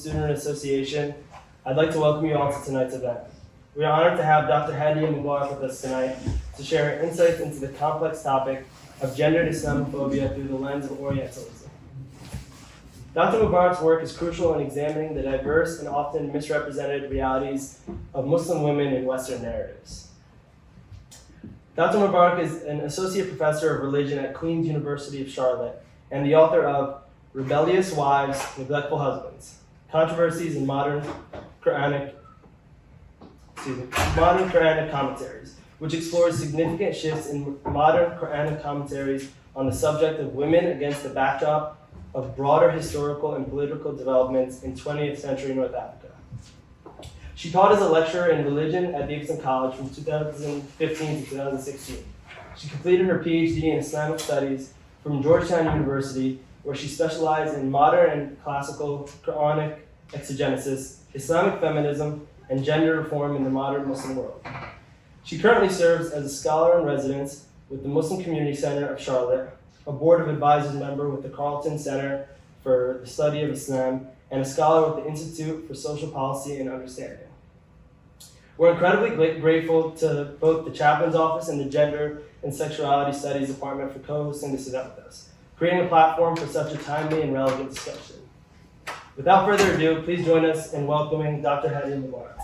Student Association, I'd like to welcome you all to tonight's event. We are honored to have Dr. Hadia Mubarak with us tonight to share her insights into the complex topic of gendered Islamophobia through the lens of Orientalism. Dr. Mubarak's work is crucial in examining the diverse and often misrepresented realities of Muslim women in Western narratives. Dr. Mubarak is an associate professor of religion at Queen's University of Charlotte and the author of Rebellious Wives, Neglectful Husbands, Controversies in Modern Quranic Commentaries, which explores significant shifts in modern Quranic commentaries on the subject of women against the backdrop of broader historical and political developments in 20th century North Africa. She taught as a lecturer in religion at Davidson College from 2015 to 2016. She completed her PhD in Islamic Studies from Georgetown University, where she specialized in modern and classical Quranic exegesis, Islamic feminism, and gender reform in the modern Muslim world. She currently serves as a scholar in residence with the Muslim Community Center of Charlotte, a Board of Advisors member with the Carleton Center for the Study of Islam, and a scholar with the Institute for Social Policy and Understanding. We're incredibly grateful to both the Chaplain's Office and the Gender and Sexuality Studies Department for co-hosting this event with us, creating a platform for such a timely and relevant discussion. Without further ado, please join us in welcoming Dr. Hadia Mubarak.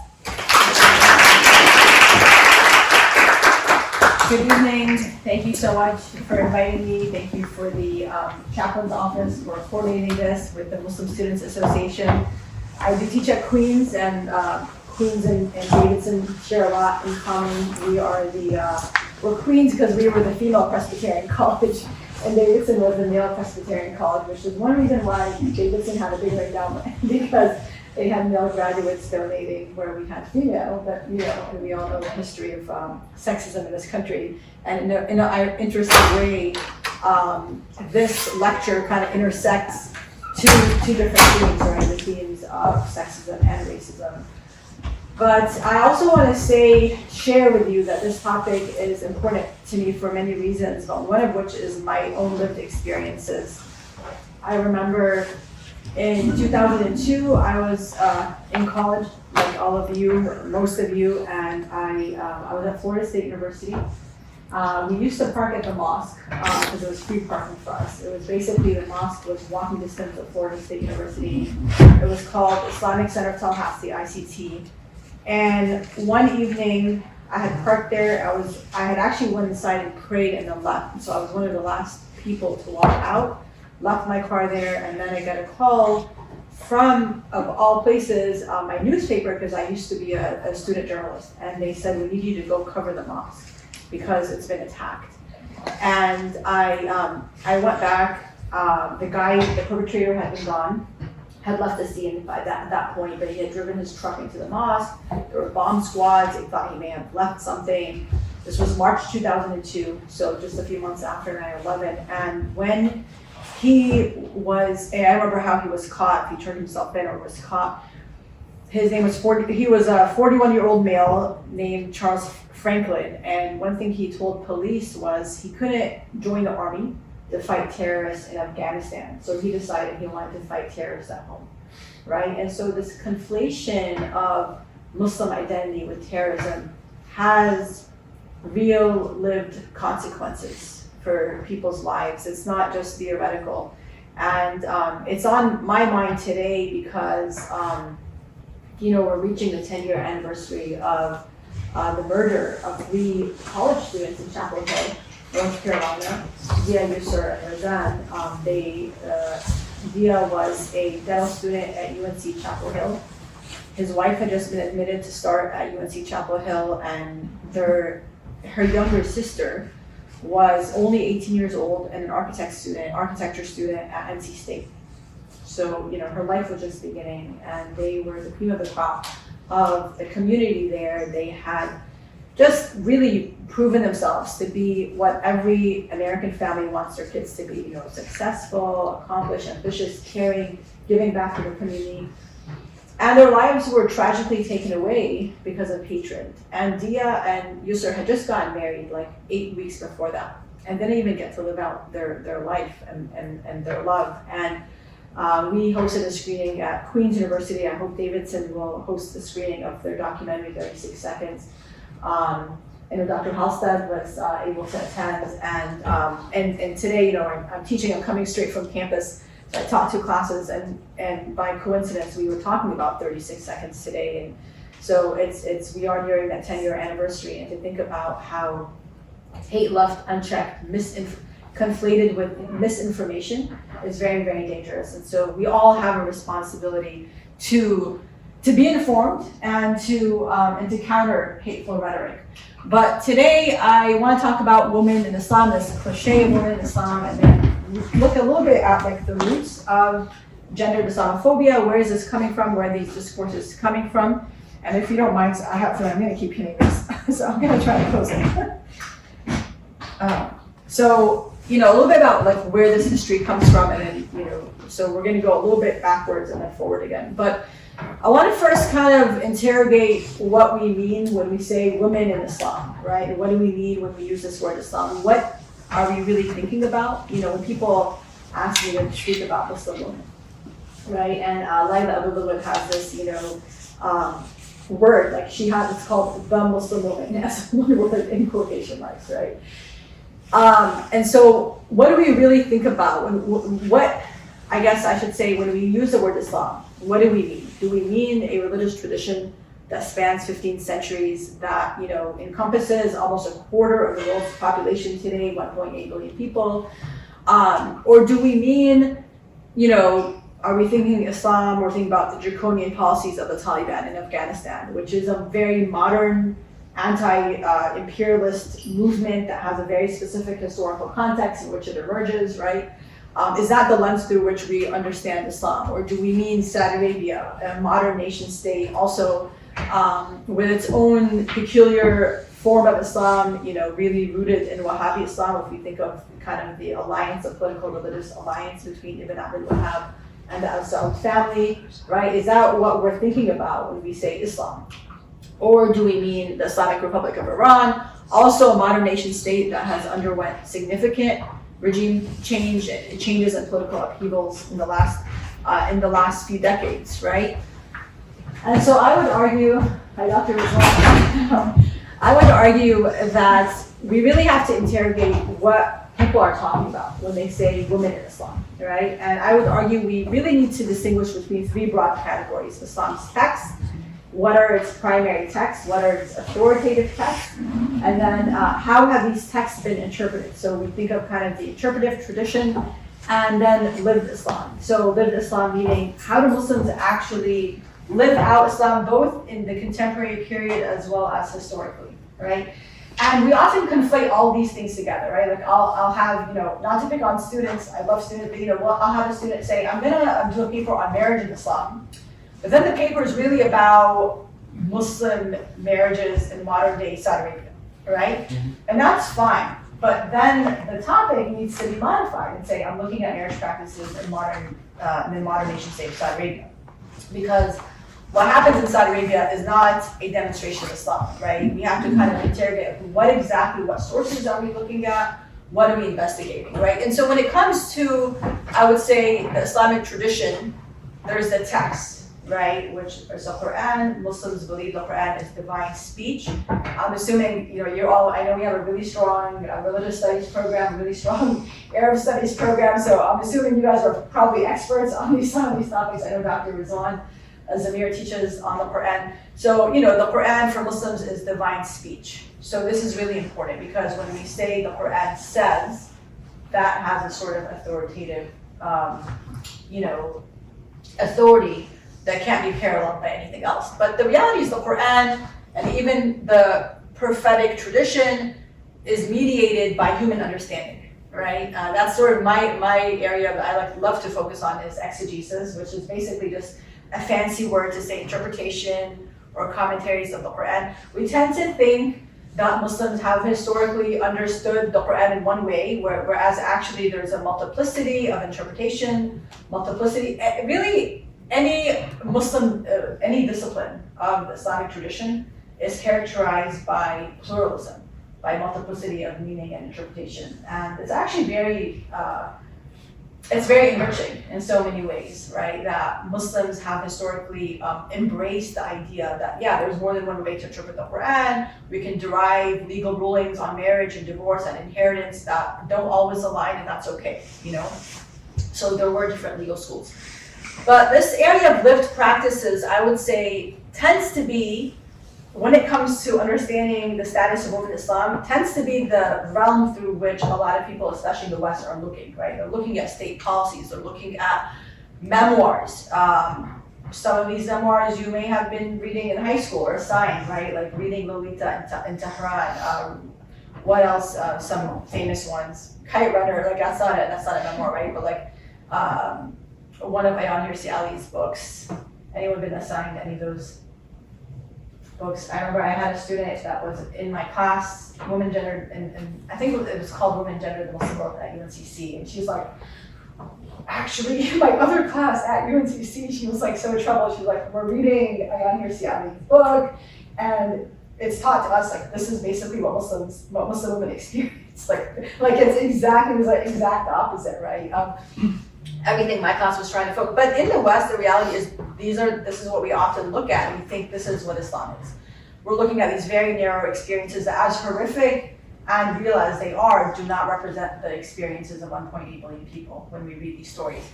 Good evening. Thank you so much for inviting me. Thank you for the Chaplain's Office for coordinating this with the Muslim Students Association. I do teach at Queen's, and Queen's and Davidson share a lot in common. We're Queen's because we were the female Presbyterian college, and Davidson was the male Presbyterian college, which is one reason why Davidson had a big endowment, because they had male graduates donating where we had female, but and we all know the history of sexism in this country. And in an interesting way, this lecture kind of intersects two different themes, right? The themes of sexism and racism. But I also want to share with you that this topic is important to me for many reasons, but one of which is my own lived experiences. I remember in 2002, I was in college, like all of you, most of you, and I was at Florida State University. We used to park at the mosque because it was free parking for us. It was basically, the mosque was walking distance of Florida State University. It was called Islamic Center of Tallahassee, ICT. And one evening, I had parked there. I had actually went inside and prayed and then left. So I was one of the last people to walk out, left my car there, and then I got a call from, of all places, my newspaper, because I used to be a student journalist. And they said, we need you to go cover the mosque because it's been attacked. And I went back. The perpetrator had been gone, had left the scene by that point, but he had driven his truck into the mosque. There were bomb squads. They thought he may have left something. This was March 2002, so just a few months after 9/11. And when I remember how he was caught, if he turned himself in or was caught. His name was he was a 41-year-old male named Charles Franklin. And one thing he told police was he couldn't join the army to fight terrorists in Afghanistan. So he decided he wanted to fight terrorists at home, right? And so this conflation of Muslim identity with terrorism has real lived consequences for people's lives. It's not just theoretical. And it's on my mind today because, we're reaching the 10-year anniversary of the murder of 3 college students in Chapel Hill, North Carolina, Dia, Yusur, and Razan. Dia was a dental student at UNC Chapel Hill. His wife had just been admitted to start at UNC Chapel Hill, and her younger sister was only 18 years old and an architecture student at NC State. So, her life was just beginning, and they were the cream of the crop of the community there. They had just really proven themselves to be what every American family wants their kids to be, successful, accomplished, ambitious, caring, giving back to the community. And their lives were tragically taken away because of hatred. And Dia and Yusur had just gotten married like 8 weeks before that. And they didn't even get to live out their life and their love. And We hosted a screening at Queen's University. I hope Davidson will host a screening of their documentary, 36 Seconds. I know Dr. Halstead was able to attend, and today, I'm teaching. I'm coming straight from campus, so I taught 2 classes, and by coincidence, we were talking about 36 Seconds today, and so we are nearing that 10-year anniversary, and to think about how hate left unchecked, conflated with misinformation is very, very dangerous, and so we all have a responsibility to be informed and to counter hateful rhetoric. But today I want to talk about women in Islam, this cliche of women in Islam, and then look a little bit at like the roots of gendered Islamophobia. Where is this coming from? Where are these discourses coming from? And if you don't mind, I'm going to keep hitting this, so I'm going to try to close it. So a little bit about like where this history comes from, and then so we're going to go a little bit backwards and then forward again. But I want to first kind of interrogate what we mean when we say women in Islam, right? And what do we mean when we use this word Islam? What are we really thinking about? When people ask me to speak about Muslim women, right? And Laila Abu has this, word, like it's called the Muslim woman, as one word in quotation marks, right? And so what do we really think about? What, I guess I should say, when we use the word Islam, what do we mean? Do we mean a religious tradition that spans 15 centuries, that encompasses almost a quarter of the world's population today, 1.8 billion people? Or do we mean, are we thinking Islam, we're thinking about the draconian policies of the Taliban in Afghanistan, which is a very modern anti-imperialist movement that has a very specific historical context in which it emerges, right? Is that the lens through which we understand Islam? Or do we mean Saudi Arabia, a modern nation state, also with its own peculiar form of Islam, really rooted in Wahhabi Islam, if we think of kind of the alliance, of political religious alliance between Ibn Abdul Wahhab and the Al-Saud family, right? Is that what we're thinking about when we say Islam? Or do we mean the Islamic Republic of Iran, also a modern nation state that has underwent significant regime changes and political upheavals in the last few decades, right? And so I would argue, Dr. Rizwan, I would argue that we really have to interrogate what people are talking about when they say women in Islam, right? And I would argue we really need to distinguish between 3 broad categories: Islam's texts, what are its primary texts, what are its authoritative texts, and then how have these texts been interpreted? So we think of kind of the interpretive tradition and then lived Islam. So lived Islam meaning, how do Muslims actually live out Islam, both in the contemporary period as well as historically, right? And we often conflate all these things together, right? Like I'll have, not to pick on students, I love students, but I'll have a student say, I'm gonna do a paper on marriage in Islam. But then the paper is really about Muslim marriages in modern day Saudi Arabia, right? Mm-hmm. And that's fine. But then the topic needs to be modified and say, I'm looking at marriage practices in the modern nation state of Saudi Arabia. Because what happens in Saudi Arabia is not a demonstration of Islam, right? We have to kind of interrogate what sources are we looking at? What are we investigating, right? And so when it comes to, I would say, the Islamic tradition, there's the text, right, which is the Quran. Muslims believe the Quran is divine speech. I'm assuming, I know we have a really strong religious studies program, really strong Arab studies program, so I'm assuming you guys are probably experts on these topics. I know Dr. Rizwan Zamir teaches on the Quran. So, the Quran for Muslims is divine speech. So this is really important because when we say the Quran says, that has a sort of authoritative, authority that can't be paralleled by anything else. But the reality is the Quran and even the prophetic tradition is mediated by human understanding, right? That's sort of my area that I love to focus on is exegesis, which is basically just a fancy word to say interpretation or commentaries of the Quran. We tend to think that Muslims have historically understood the Quran in one way, whereas actually there's a multiplicity of interpretation, really any Muslim, any discipline of the Islamic tradition is characterized by pluralism, by multiplicity of meaning and interpretation. And it's actually very it's very enriching in so many ways, right? That Muslims have historically embraced the idea that, yeah, there's more than one way to interpret the Quran. We can derive legal rulings on marriage and divorce and inheritance that don't always align, and that's okay, you know? So there were different legal schools. But this area of lived practices, I would say, tends to be, when it comes to understanding the status of women in Islam, tends to be the realm through which a lot of people, especially in the West, are looking, right? They're looking at state policies, they're looking at memoirs. Some of these memoirs you may have been reading in high school or assigned, right? Like reading Lolita in Tehran. What else? Some famous ones. Kite Runner, like that's not a memoir, right? But like one of Ayaan Hirsi Ali's books. Anyone been assigned any of those books? I remember I had a student that was in my class, woman gendered, and I think it was called Women Gendered the Muslim World at UNCC, and she's like, actually, in my other class at UNCC, she was like so in trouble. She was like, we're reading Ayaan Hirsi Ali's book, and it's taught to us like this is basically what Muslim women experience. Like it's exactly, it was like exact opposite, right? Everything my class was trying to focus. But in the West, the reality is this is what we often look at, and we think this is what Islam is. We're looking at these very narrow experiences that, as horrific and real as they are, do not represent the experiences of 1.8 billion people when we read these stories.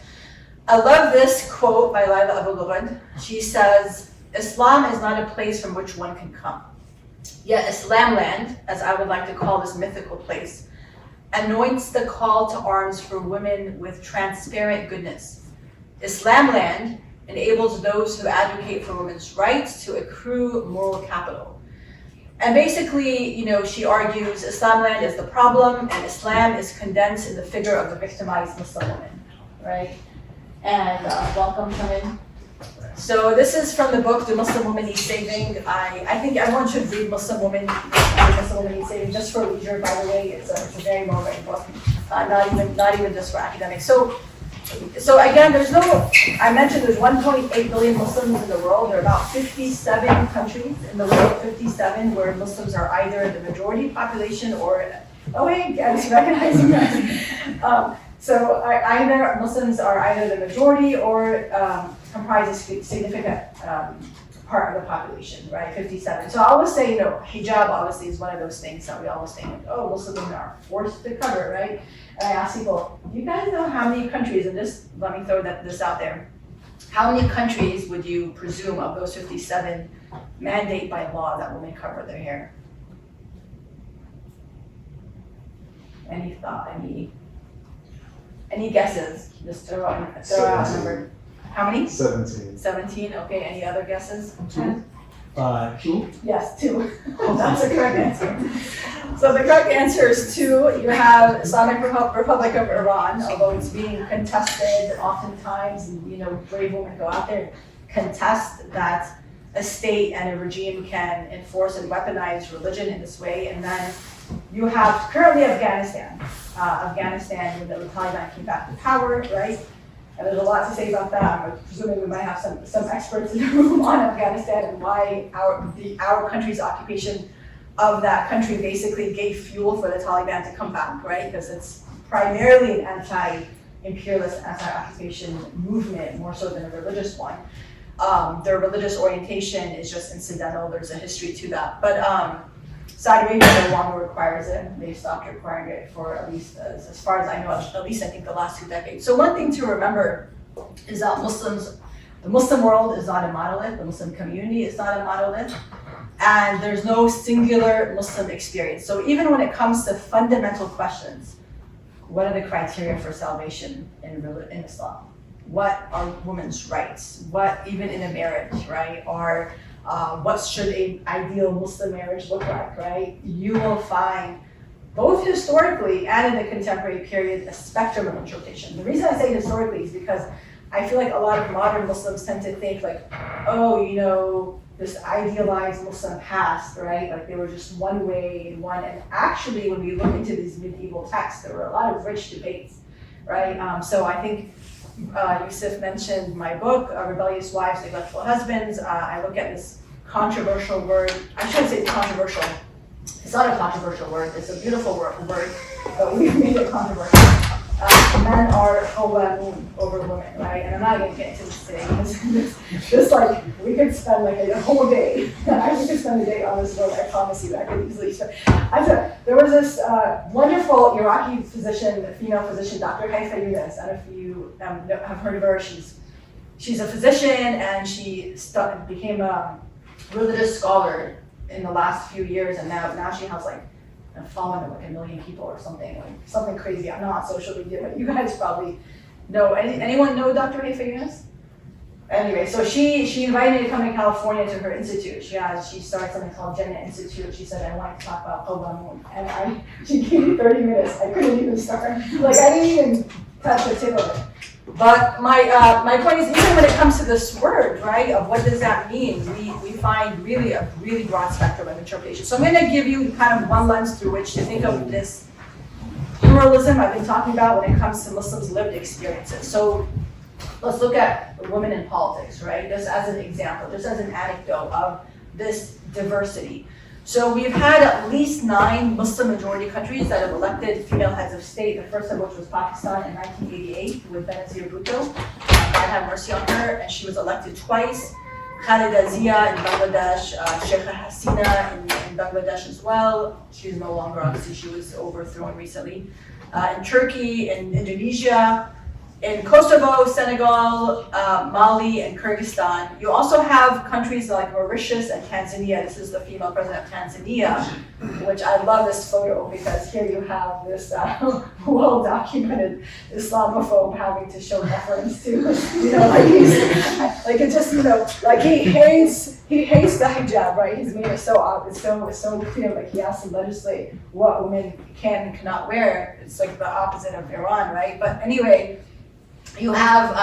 I love this quote by Laila Abu Ghurad. She says, Islam is not a place from which one can come. Yet Islamland, as I would like to call this mythical place, anoints the call to arms for women with transparent goodness. Islamland enables those who advocate for women's rights to accrue moral capital. And basically, you know, she argues Islamland is the problem and Islam is condensed in the figure of the victimized Muslim woman, right? And welcome, come in. So this is from the book, The Muslim Woman Needs Saving. I think everyone should read Muslim Woman Needs Saving, just for leisure, by the way. It's a very motivating book, not even just for academics. So again, I mentioned there's 1.8 billion Muslims in the world. There are about 57 countries in the world, 57, where Muslims are either the majority population or, oh wait, I was recognizing that. So either Muslims are either the majority or comprise a significant part of the population, right? 57. So I always say, you know, hijab obviously is one of those things that we always think, oh, Muslim women are forced to cover, right? And I ask people, do you guys know how many countries, and just let me throw this out there, how many countries would you presume of those 57 mandate by law that women cover their hair? Any thought, any guesses? Just throw out a number. How many? 17. 17, okay, any other guesses? 2. 2. Yes, 2. That's the correct answer. So the correct answer is 2. You have Islamic Republic of Iran, although it's being contested oftentimes, and you know, brave women go out there and contest that a state and a regime can enforce and weaponize religion in this way. And then you have currently Afghanistan. When the Taliban came back to power, right? And there's a lot to say about that. I'm presuming we might have some experts in the room on Afghanistan and why our country's occupation of that country basically gave fuel for the Taliban to come back, right? Because it's primarily an anti-imperialist, anti-occupation movement, more so than a religious one. Their religious orientation is just incidental. There's a history to that. But Saudi Arabia no longer requires it. They stopped requiring it for at least, as far as I know, at least I think the last 2 decades. So one thing to remember is that the Muslim world is not a monolith. The Muslim community is not a monolith. And there's no singular Muslim experience. So even when it comes to fundamental questions, what are the criteria for salvation in Islam? What are women's rights? What, even in a marriage, right? Or what should an ideal Muslim marriage look like, right? You will find, both historically and in the contemporary period, a spectrum of interpretation. The reason I say historically is because I feel like a lot of modern Muslims tend to think like, oh, you know, this idealized Muslim past, right? Like they were just one way and one. And actually, when we look into these medieval texts, there were a lot of rich debates, right? So I think Yusuf mentioned my book, Rebellious Wives, Neglectful Husbands. I look at this controversial word. I shouldn't say it's controversial. It's not a controversial word. It's a beautiful word, but we've made it controversial. men are over women, right? And I'm not gonna get into this today because just like we could spend like a whole day. We could spend a day on this book. I promise you, I could easily. There was this wonderful Iraqi physician, female physician, Dr. Haifa Yunus. I don't know if you have heard of her. She's a physician and she became a religious scholar in the last few years, and now she has like a following of like 1 million people or something crazy. I'm not on social media, but you guys probably know. Anyone know Dr. Haifa Yunus? Anyway, so she invited me to come to California to her institute. She started something called Jannah Institute. She said I wanted to talk about Qawwamun, and she gave me 30 minutes. I couldn't even start. Like I didn't even touch the tip of it. But my point is, even when it comes to this word, right, of what does that mean, we find really a really broad spectrum of interpretation. So I'm going to give you kind of one lens through which to think of this pluralism I've been talking about when it comes to Muslims' lived experiences. So let's look at women in politics, right, just as an example, just as an anecdote of this diversity. So we've had at least 9 Muslim-majority countries that have elected female heads of state, the first of which was Pakistan in 1988 with Benazir Bhutto. God have mercy on her, and she was elected twice. Khalida Zia in Bangladesh, Sheikha Hasina in Bangladesh as well. She's no longer, obviously, she was overthrown recently. In Turkey, in Indonesia, in Kosovo, Senegal, Mali, and Kyrgyzstan. You also have countries like Mauritius and Tanzania. This is the female president of Tanzania, which I love this photo because here you have this well-documented Islamophobe having to show deference to, like he's, like it just, like he hates the hijab, right? He's made it so clear, like he has to legislate what women can and cannot wear. It's like the opposite of Iran, right? But anyway, you have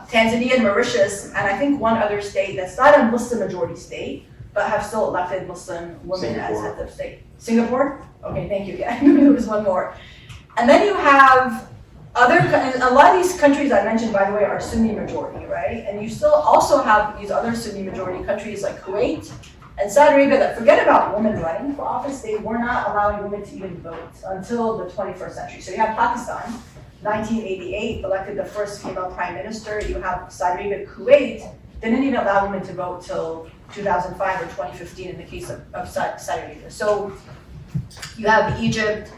Tanzania and Mauritius, and I think one other state that's not a Muslim majority state, but have still elected Muslim women as heads of state. Singapore? Okay, thank you. Yeah, there was one more. And then you have a lot of these countries I mentioned, by the way, are Sunni majority, right? And you still also have these other Sunni majority countries like Kuwait and Saudi Arabia that forget about women running for office. They were not allowing women to even vote until the 21st century. So you have Pakistan, 1988, elected the first female prime minister. You have Saudi Arabia, Kuwait, didn't even allow women to vote till 2005 or 2015 in the case of Saudi Arabia. So you have Egypt,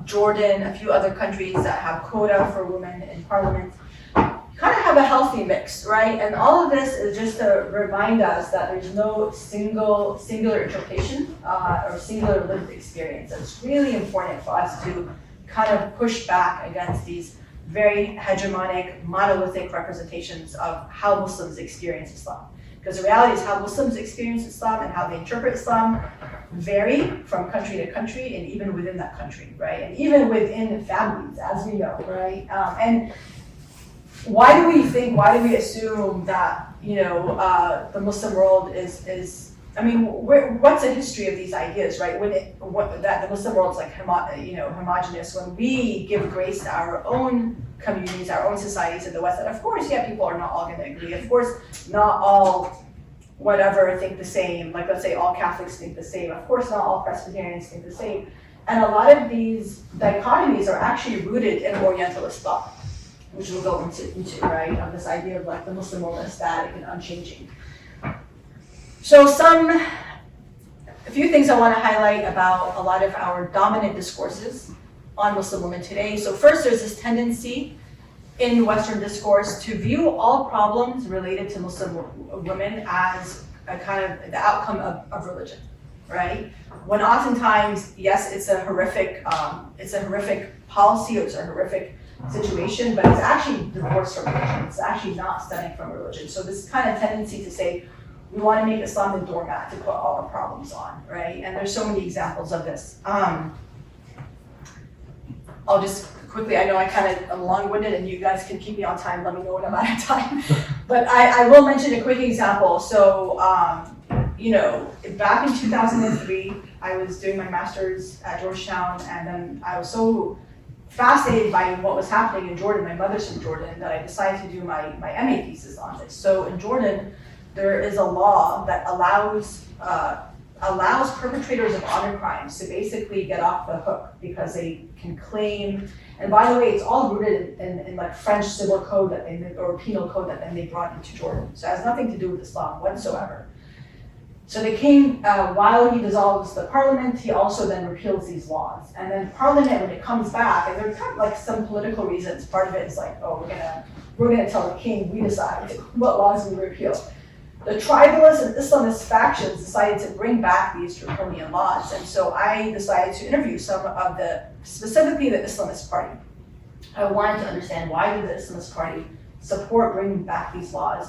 Jordan, a few other countries that have quota for women in parliament. You kind of have a healthy mix, right? And all of this is just to remind us that there's no singular interpretation or singular lived experience. It's really important for us to kind of push back against these very hegemonic, monolithic representations of how Muslims experience Islam. Because the reality is how Muslims experience Islam and how they interpret Islam vary from country to country and even within that country, right? And even within families, as we know, right? And why do we assume that, the Muslim world is what's the history of these ideas, right? That the Muslim world is like homogenous, when we give grace to our own communities, our own societies in the West. And of course, people are not all going to agree. Of course, not all think the same. Like, let's say all Catholics think the same. Of course, not all Presbyterians think the same. And a lot of these dichotomies are actually rooted in Orientalist thought, which we'll go into, right? Of this idea of like the Muslim world is static and unchanging. So a few things I want to highlight about a lot of our dominant discourses on Muslim women today. So first, there's this tendency in Western discourse to view all problems related to Muslim women as a kind of the outcome of religion, right? When oftentimes, yes, it's a horrific policy, or it's a horrific situation, but it's actually divorced from religion. It's actually not stemming from religion. So this kind of tendency to say, we want to make Islam the doormat to put all our problems on, right? And there's so many examples of this. I'll just quickly, I know I kind of am long-winded and you guys can keep me on time, let me know when I'm out of time. But I will mention a quick example. So, back in 2003, I was doing my master's at Georgetown, and then I was so fascinated by what was happening in Jordan. My mother's from Jordan, that I decided to do my MA thesis on this. So in Jordan, there is a law that allows allows perpetrators of honor crimes to basically get off the hook because they can claim, and by the way, it's all rooted in like French civil code or penal code that then they brought into Jordan. So it has nothing to do with Islam whatsoever. So the king, while he dissolves the parliament, he also then repeals these laws. And then parliament, when it comes back, and there's kind of like some political reasons, part of it is like, oh, we're gonna tell the king, we decide what laws we repeal. The tribalist and Islamist factions decided to bring back these draconian laws. And so I decided to interview some of specifically the Islamist party. I wanted to understand, why did the Islamist party support bringing back these laws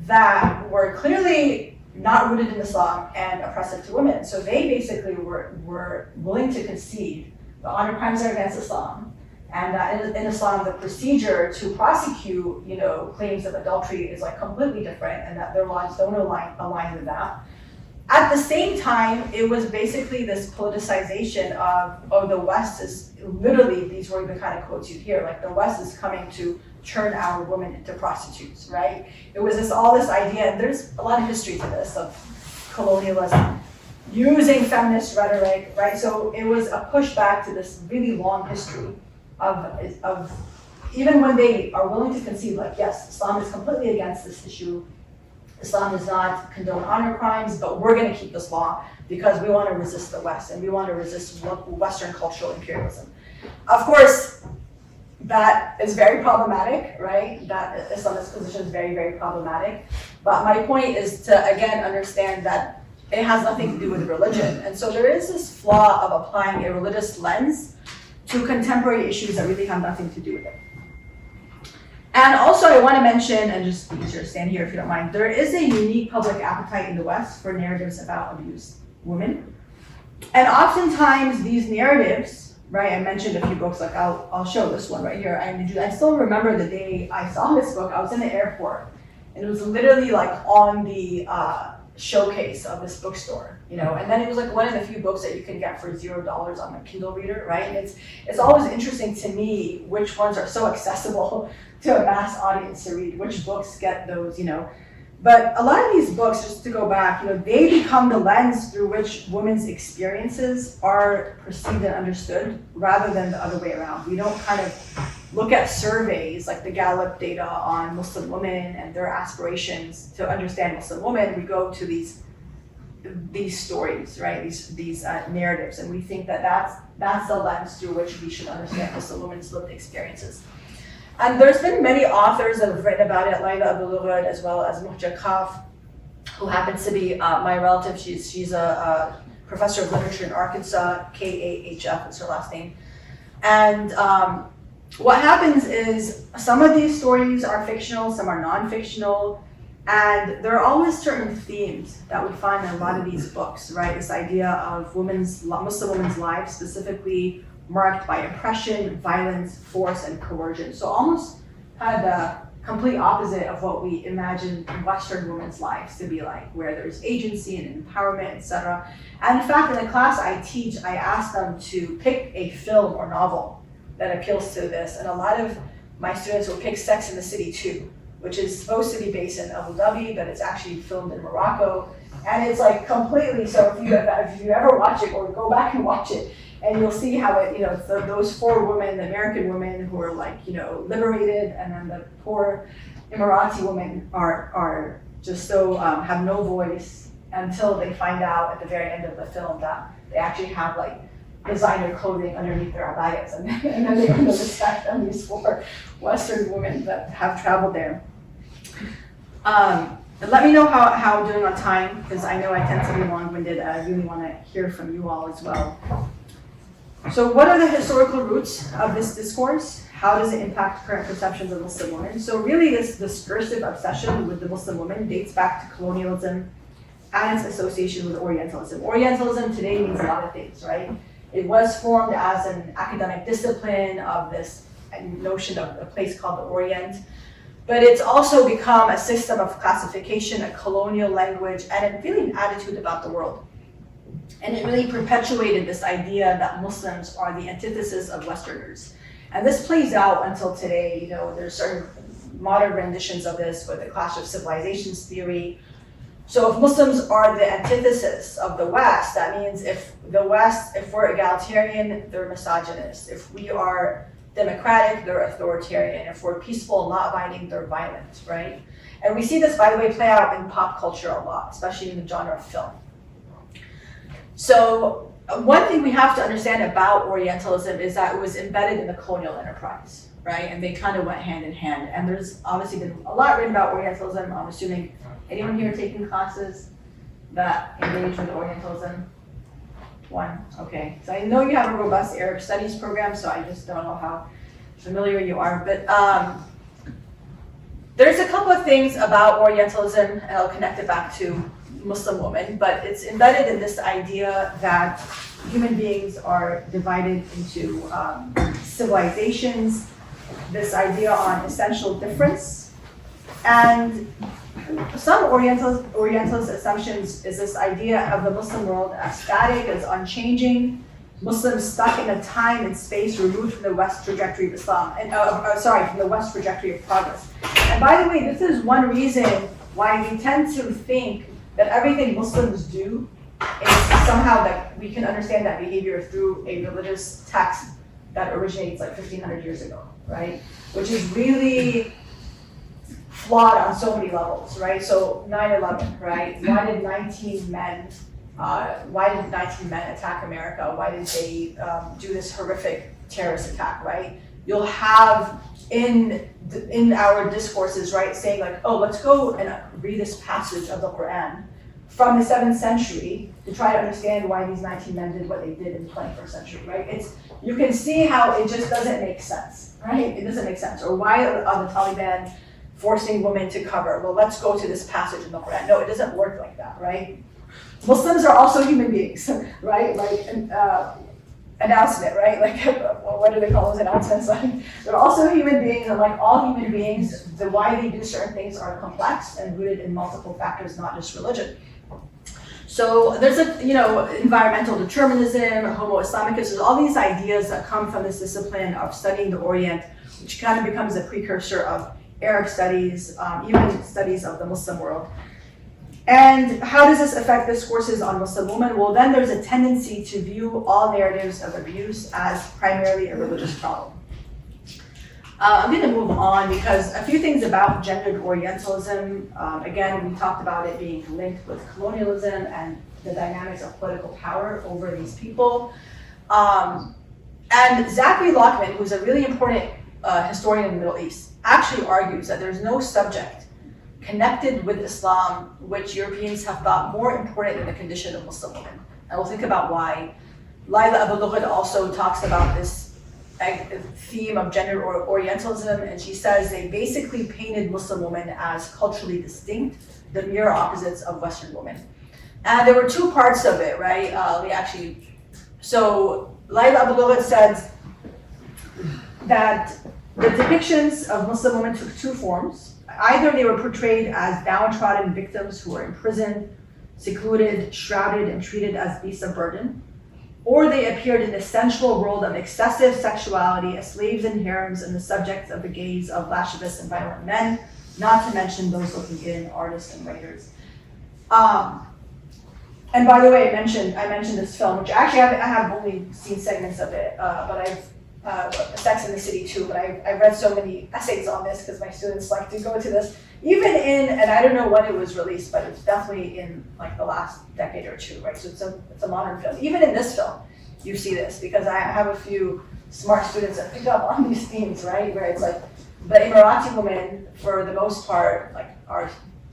that were clearly not rooted in Islam and oppressive to women? So they basically were willing to concede the honor crimes are against Islam, and that in Islam the procedure to prosecute, claims of adultery is like completely different, and that their laws don't align with that. At the same time, it was basically this politicization of the West is literally, these were the kind of quotes you'd hear, like the West is coming to turn our women into prostitutes, right? It was all this idea, and there's a lot of history to this, of colonialism, using feminist rhetoric, right? So it was a pushback to this really long history of even when they are willing to concede, like, yes, Islam is completely against this issue, Islam does not condone honor crimes, but we're going to keep this law because we want to resist the West and we want to resist Western cultural imperialism. Of course, that is very problematic, right? That Islamist position is very, very problematic. But my point is to, again, understand that it has nothing to do with religion. And so there is this flaw of applying a religious lens to contemporary issues that really have nothing to do with it. And also I want to mention, and just be easier to stand here if you don't mind, there is a unique public appetite in the West for narratives about abused women. And oftentimes these narratives, right, I mentioned a few books, like I'll show this one right here. I still remember the day I saw this book. I was in the airport, and it was literally like on the showcase of this bookstore, and then it was like one of the few books that you can get for $0 on a Kindle reader, right? And it's always interesting to me which ones are so accessible to a mass audience to read, which books get those, But a lot of these books, just to go back, they become the lens through which women's experiences are perceived and understood, rather than the other way around. We don't kind of look at surveys like the Gallup data on Muslim women and their aspirations to understand Muslim women. We go to these stories, right? These narratives, and we think that that's the lens through which we should understand Muslim women's lived experiences. And there's been many authors that have written about it, Laila Abdul-Ghud, as well as Muhja Kaf, who happens to be my relative. She's a professor of literature in Arkansas, Kahf is her last name. And what happens is some of these stories are fictional, some are non-fictional, and there are always certain themes that we find in a lot of these books, right? This idea of Muslim women's lives, specifically marked by oppression, violence, force, and coercion. So almost kind of the complete opposite of what we imagine Western women's lives to be like, where there's agency and empowerment, etc. And in fact, in the class I teach, I ask them to pick a film or novel that appeals to this. And a lot of my students will pick Sex and the City 2, which is supposed to be based in Abu Dhabi, but it's actually filmed in Morocco. And it's like completely, so if you ever watch it, or go back and watch it, and you'll see how it, those four women, the American women who are like, liberated, and then the poor Emirati women are just so, have no voice until they find out at the very end of the film that they actually have like designer clothing underneath their abayas, and then they earn the respect of these four Western women that have traveled there. Let me know how I'm doing on time, because I know I tend to be long-winded. I really want to hear from you all as well. So what are the historical roots of this discourse? How does it impact current perceptions of Muslim women? So really this discursive obsession with the Muslim woman dates back to colonialism and its association with Orientalism. Orientalism today means a lot of things, right? It was formed as an academic discipline of this notion of a place called the Orient, but it's also become a system of classification, a colonial language, and really an attitude about the world. And it really perpetuated this idea that Muslims are the antithesis of Westerners. And this plays out until today. There's certain modern renditions of this with the Clash of Civilizations theory. So if Muslims are the antithesis of the West, that means if we're egalitarian, they're misogynist. If we are democratic, they're authoritarian. If we're peaceful, law-abiding, they're violent, right? And we see this, by the way, play out in pop culture a lot, especially in the genre of film. So one thing we have to understand about Orientalism is that it was embedded in the colonial enterprise, right? And they kind of went hand in hand. And there's obviously been a lot written about Orientalism. I'm assuming anyone here taking classes that engage with Orientalism? One, okay. So I know you have a robust Arab studies program, so I just don't know how familiar you are. But there's a couple of things about Orientalism, and I'll connect it back to Muslim women, but it's embedded in this idea that human beings are divided into civilizations, this idea on essential difference, and some Orientalist assumptions is this idea of the Muslim world as static, as unchanging, Muslims stuck in a time and space removed from the West trajectory of Islam, and from the West trajectory of progress. And by the way, this is one reason why we tend to think that everything Muslims do is somehow that we can understand that behavior through a religious text that originates like 1,500 years ago, right? Which is really flawed on so many levels, right? So 9/11, right? Why did 19 men attack America? Why did they do this horrific terrorist attack, right? You'll have in our discourses, right, saying like, oh, let's go and read this passage of the Quran from the 7th century to try to understand why these 19 men did what they did in the 21st century, right? You can see how it just doesn't make sense, right? It doesn't make sense. Or why are the Taliban forcing women to cover? Well, let's go to this passage in the Quran. No, it doesn't work like that, right? Muslims are also human beings, right? Like announcement, right? Like what do they call those announcements? Like they're also human beings, and like all human beings, the why they do certain things are complex and rooted in multiple factors, not just religion. So there's environmental determinism, Homo Islamicus, there's all these ideas that come from this discipline of studying the Orient, which kind of becomes a precursor of Arab studies, even studies of the Muslim world. And how does this affect discourses on Muslim women? Well, then there's a tendency to view all narratives of abuse as primarily a religious problem. I'm going to move on because a few things about gendered Orientalism. Again, we talked about it being linked with colonialism and the dynamics of political power over these people. And Zachary Lockman, who's a really important historian of the Middle East, actually argues that there's no subject connected with Islam which Europeans have thought more important than the condition of Muslim women. And we'll think about why. Laila Abu Lughad also talks about this theme of gender Orientalism, and she says they basically painted Muslim women as culturally distinct, the mirror opposites of Western women. And there were two parts of it, right? So Laila Abu Lughad says that the depictions of Muslim women took two forms. Either they were portrayed as downtrodden victims who were imprisoned, secluded, shrouded, and treated as beasts of burden, or they appeared in the sensual world of excessive sexuality as slaves in harems and the subjects of the gaze of lascivious and violent men, not to mention those looking in, artists and writers. And by the way, I mentioned this film, which actually I have only seen segments of it, but I've Sex and the City too, but I've read so many essays on this because my students like to go to this, even and I don't know when it was released, but it's definitely in like the last decade or two, right? So it's a modern film. Even in this film, you see this because I have a few smart students that pick up on these themes, right? Where it's like the Emirati women, for the most part,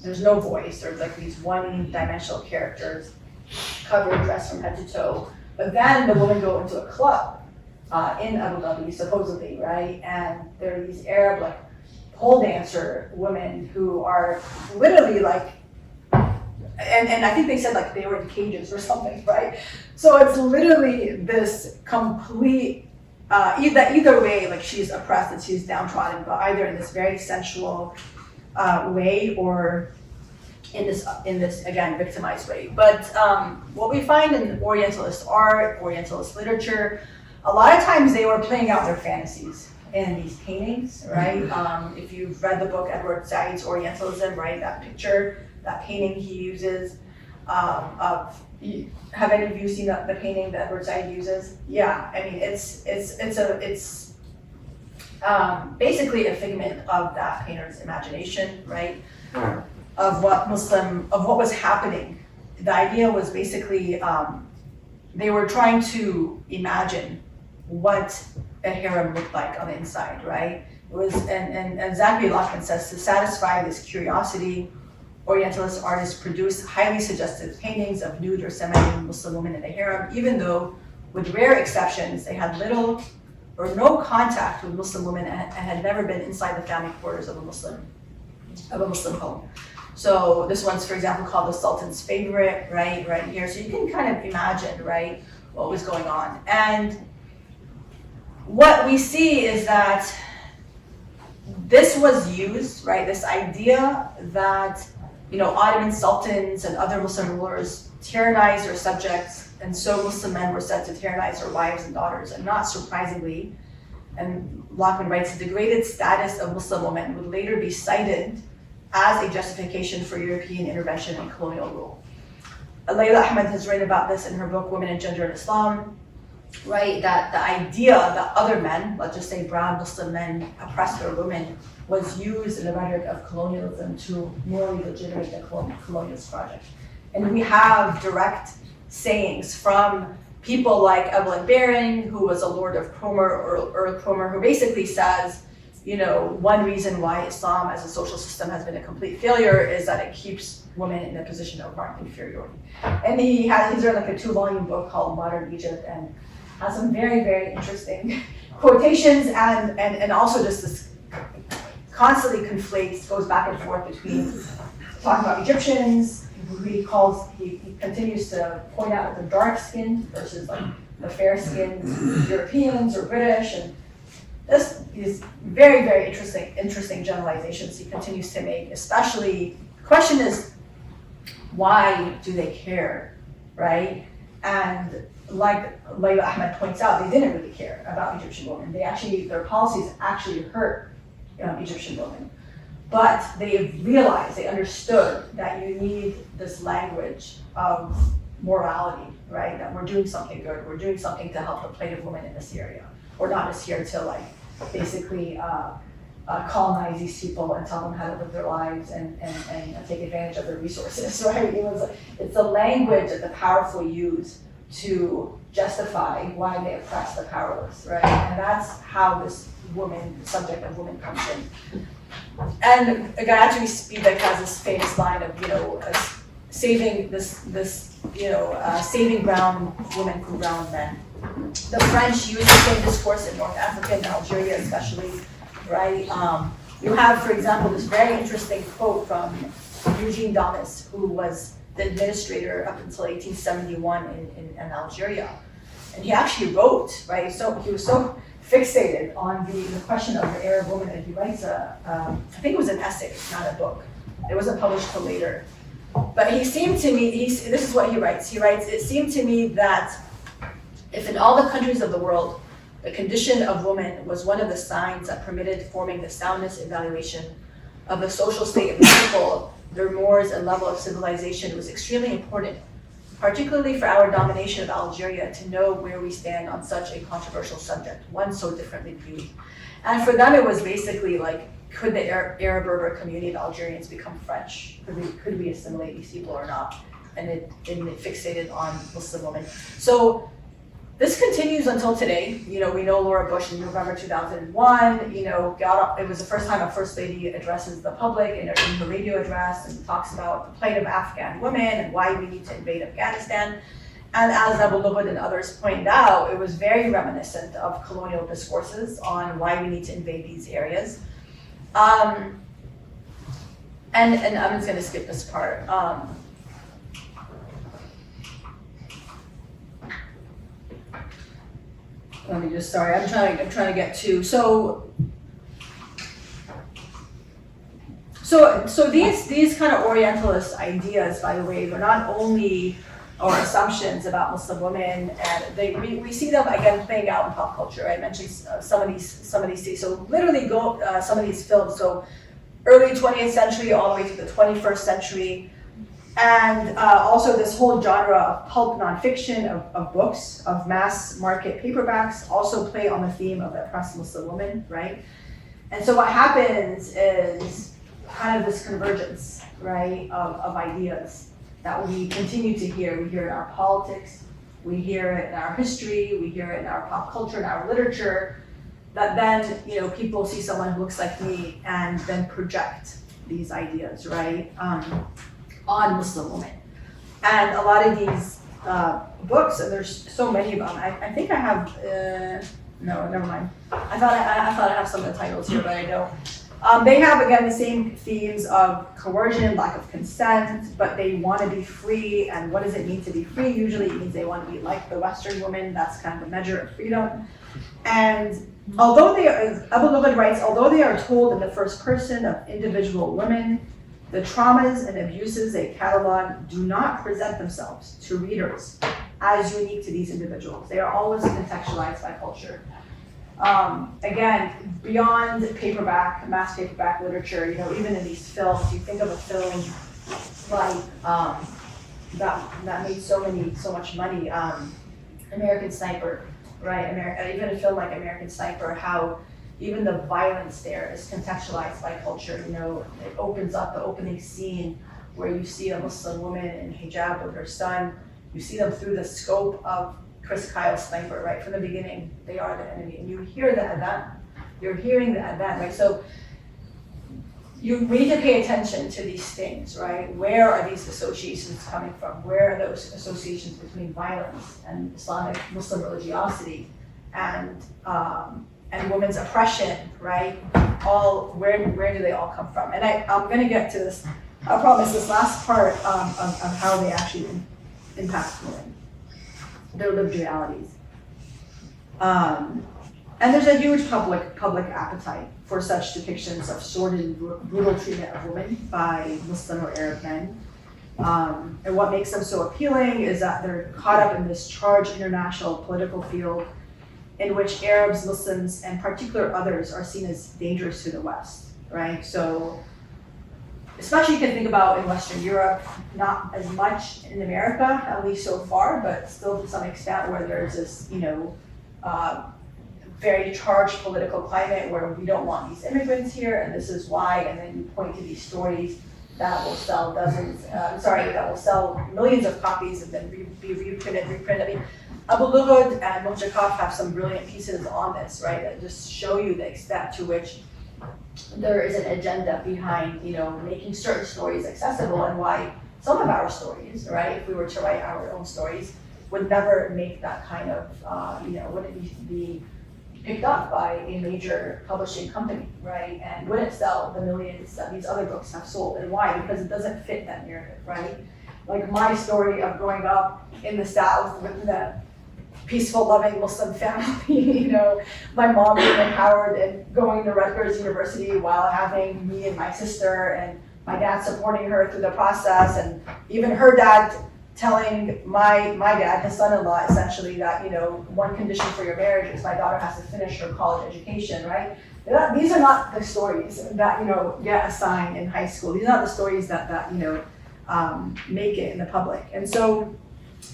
there's no voice. There's like these one-dimensional characters, covered, dressed from head to toe. But then the women go into a club in Abu Dhabi, supposedly, right? And there are these Arab pole dancer women who are literally and I think they said they were in cages or something, right? So it's literally this complete either way, she's oppressed and she's downtrodden, but either in this very sensual way or in this again victimized way. But what we find in Orientalist art, Orientalist literature, a lot of times they were playing out their fantasies in these paintings, right? If you've read the book Edward Said's Orientalism, right, that picture, that painting he uses have any of you seen the painting that Edward Said uses? Yeah, I mean, it's basically a figment of that painter's imagination, right? Of what was happening. The idea was basically, they were trying to imagine what a harem looked like on the inside, right? It was, and Zachary Lockman says, to satisfy this curiosity, Orientalist artists produced highly suggestive paintings of nude or semi-nude Muslim women in the harem, even though, with rare exceptions, they had little or no contact with Muslim women and had never been inside the family quarters of a Muslim home. So this one's, for example, called The Sultan's Favorite, right here. So you can kind of imagine, right, what was going on. And what we see is that this was used, right, this idea that, you know, Ottoman sultans and other Muslim rulers tyrannized their subjects, and so Muslim men were said to tyrannize their wives and daughters. And not surprisingly, and Lockman writes, the degraded status of Muslim women would later be cited as a justification for European intervention and colonial rule. Layla Ahmed has written about this in her book Women and Gender in Islam, right? That the idea that other men, let's just say brown Muslim men, oppressed their women, was used in the rhetoric of colonialism to morally legitimate the colonialist project. And we have direct sayings from people like Evelyn Baring, who was a Lord of Cromer, or Earl Cromer, who basically says, you know, one reason why Islam as a social system has been a complete failure is that it keeps women in a position of marked inferiority. And he's written like a 2-volume book called Modern Egypt, and has some very, very interesting quotations, and also just this constantly conflates, goes back and forth between talking about Egyptians, who he continues to point out the dark skinned versus like the fair skinned Europeans or British, and this is very, very interesting generalizations he continues to make, especially, the question is, why do they care, right? And like Layla Ahmed points out, they didn't really care about Egyptian women. Their policies actually hurt Egyptian women. But they realized, they understood that you need this language of morality, right? That we're doing something good, we're doing something to help the plight of women in this area. We're not just here to like basically colonize these people and tell them how to live their lives and take advantage of their resources, right? It's a language that the powerful use to justify why they oppress the powerless, right? And that's how this subject of woman comes in. And a guy actually Spivak has this famous line of, you know, saving saving brown women from brown men. The French use the same discourse in North Africa and Algeria especially, right? You have, for example, this very interesting quote from Eugene Damas, who was the administrator up until 1871 in Algeria. And he actually wrote, right? So he was so fixated on the question of the Arab woman that he writes I think it was an essay, not a book. It wasn't published till later. But he seemed to me, this is what he writes. He writes, it seemed to me that if in all the countries of the world, the condition of woman was one of the signs that permitted forming the soundness evaluation of the social state of the people, their mores and level of civilization was extremely important, particularly for our domination of Algeria, to know where we stand on such a controversial subject, one so differently viewed. And for them, it was basically like, could the Arab Berber community of Algerians become French? Could we assimilate these people or not? And it fixated on Muslim women. So this continues until today. You know, we know Laura Bush in November 2001, you know, it was the first time a first lady addresses the public in her radio address and talks about the plight of Afghan women and why we need to invade Afghanistan. And as Abu Lughod and others pointed out, it was very reminiscent of colonial discourses on why we need to invade these areas. And I'm just gonna skip this part. Let me just, sorry, I'm trying to get to, so these kind of Orientalist ideas, by the way, they're not only or assumptions about Muslim women, and we see them again playing out in pop culture. I mentioned some of these things. So literally go some of these films. So early 20th century all the way to the 21st century, and also this whole genre of pulp nonfiction, of books, of mass market paperbacks, also play on the theme of the oppressed Muslim woman, right? And so what happens is kind of this convergence, right, of ideas that we continue to hear. We hear it in our politics, we hear it in our history, we hear it in our pop culture, in our literature, that then, you know, people see someone who looks like me and then project these ideas, right, on Muslim women. And a lot of these books, and there's so many of them, I think I have, no, never mind. I thought I have some of the titles here, but I don't. They have, again, the same themes of coercion, lack of consent, but they want to be free. And what does it mean to be free? Usually it means they want to be like the Western woman. That's kind of a measure of freedom. And although they are, Abu Lughod writes, although they are told in the first person of individual women, the traumas and abuses they catalog do not present themselves to readers as unique to these individuals. They are always contextualized by culture. Again, beyond paperback, mass paperback literature, you know, even in these films, you think of a film like that made so much money, American Sniper, right? Even a film like American Sniper, how even the violence there is contextualized by culture. You know, it opens up the opening scene where you see a Muslim woman in hijab with her son. You see them through the scope of Chris Kyle's sniper, right? From the beginning, they are the enemy. And you hear the adhan. You're hearing the adhan, right? So you need to pay attention to these things, right? Where are these associations coming from? Where are those associations between violence and Islamic Muslim religiosity and women's oppression, right? Where do they all come from? And I'm gonna get to this, I promise, this last part of how they actually impact women, their lived realities. And there's a huge public appetite for such depictions of sordid and brutal treatment of women by Muslim or Arab men. And what makes them so appealing is that they're caught up in this charged international political field in which Arabs, Muslims, and particular others are seen as dangerous to the West, right? So, especially you can think about in Western Europe, not as much in America, at least so far, but still to some extent where there's this, you know, very charged political climate where we don't want these immigrants here, and this is why, and then you point to these stories that will sell that will sell millions of copies and then be reprinted. I mean, Abu Lughod and Mojakov have some brilliant pieces on this, right, that just show you the extent to which there is an agenda behind, you know, making certain stories accessible, and why some of our stories, right, if we were to write our own stories, would never make that kind of, you know, wouldn't be picked up by a major publishing company, right, and wouldn't sell the millions that these other books have sold. And why? Because it doesn't fit that narrative, right? Like my story of growing up in the South with the peaceful, loving Muslim family, you know, my mom being empowered and going to Rutgers University while having me and my sister, and my dad supporting her through the process, and even her dad telling my dad, his son-in-law, essentially that, you know, one condition for your marriage is my daughter has to finish her college education, right? These are not the stories that, you know, get assigned in high school. These are not the stories that you know, make it in the public. And so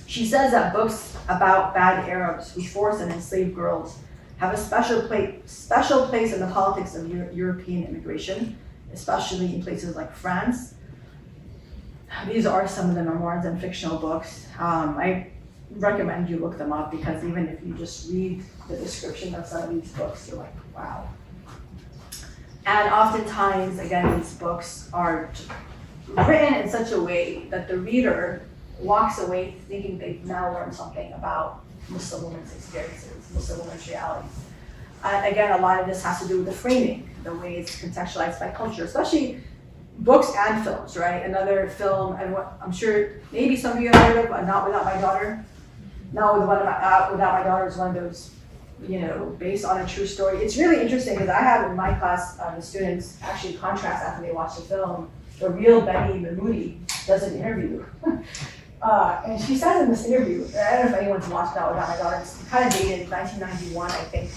she says that books about bad Arabs who force and enslave girls have a special place in the politics of European immigration, especially in places like France. These are some of the memoirs and fictional books. I recommend you look them up, because even if you just read the description of some of these books, you're like, wow. And oftentimes, again, these books are written in such a way that the reader walks away thinking they've now learned something about Muslim women's experiences, Muslim women's realities. And again, a lot of this has to do with the framing, the way it's contextualized by culture, especially books and films, right? Another film, and what I'm sure maybe some of you have heard of, Not Without My Daughter. Without My Daughter is one of those, you know, based on a true story. It's really interesting because I have in my class, the students actually contrast after they watch the film. The real Benny Mahmoudi does an interview And she says in this interview, I don't know if anyone's watched that without my daughter, it's kind of dated 1991, I think.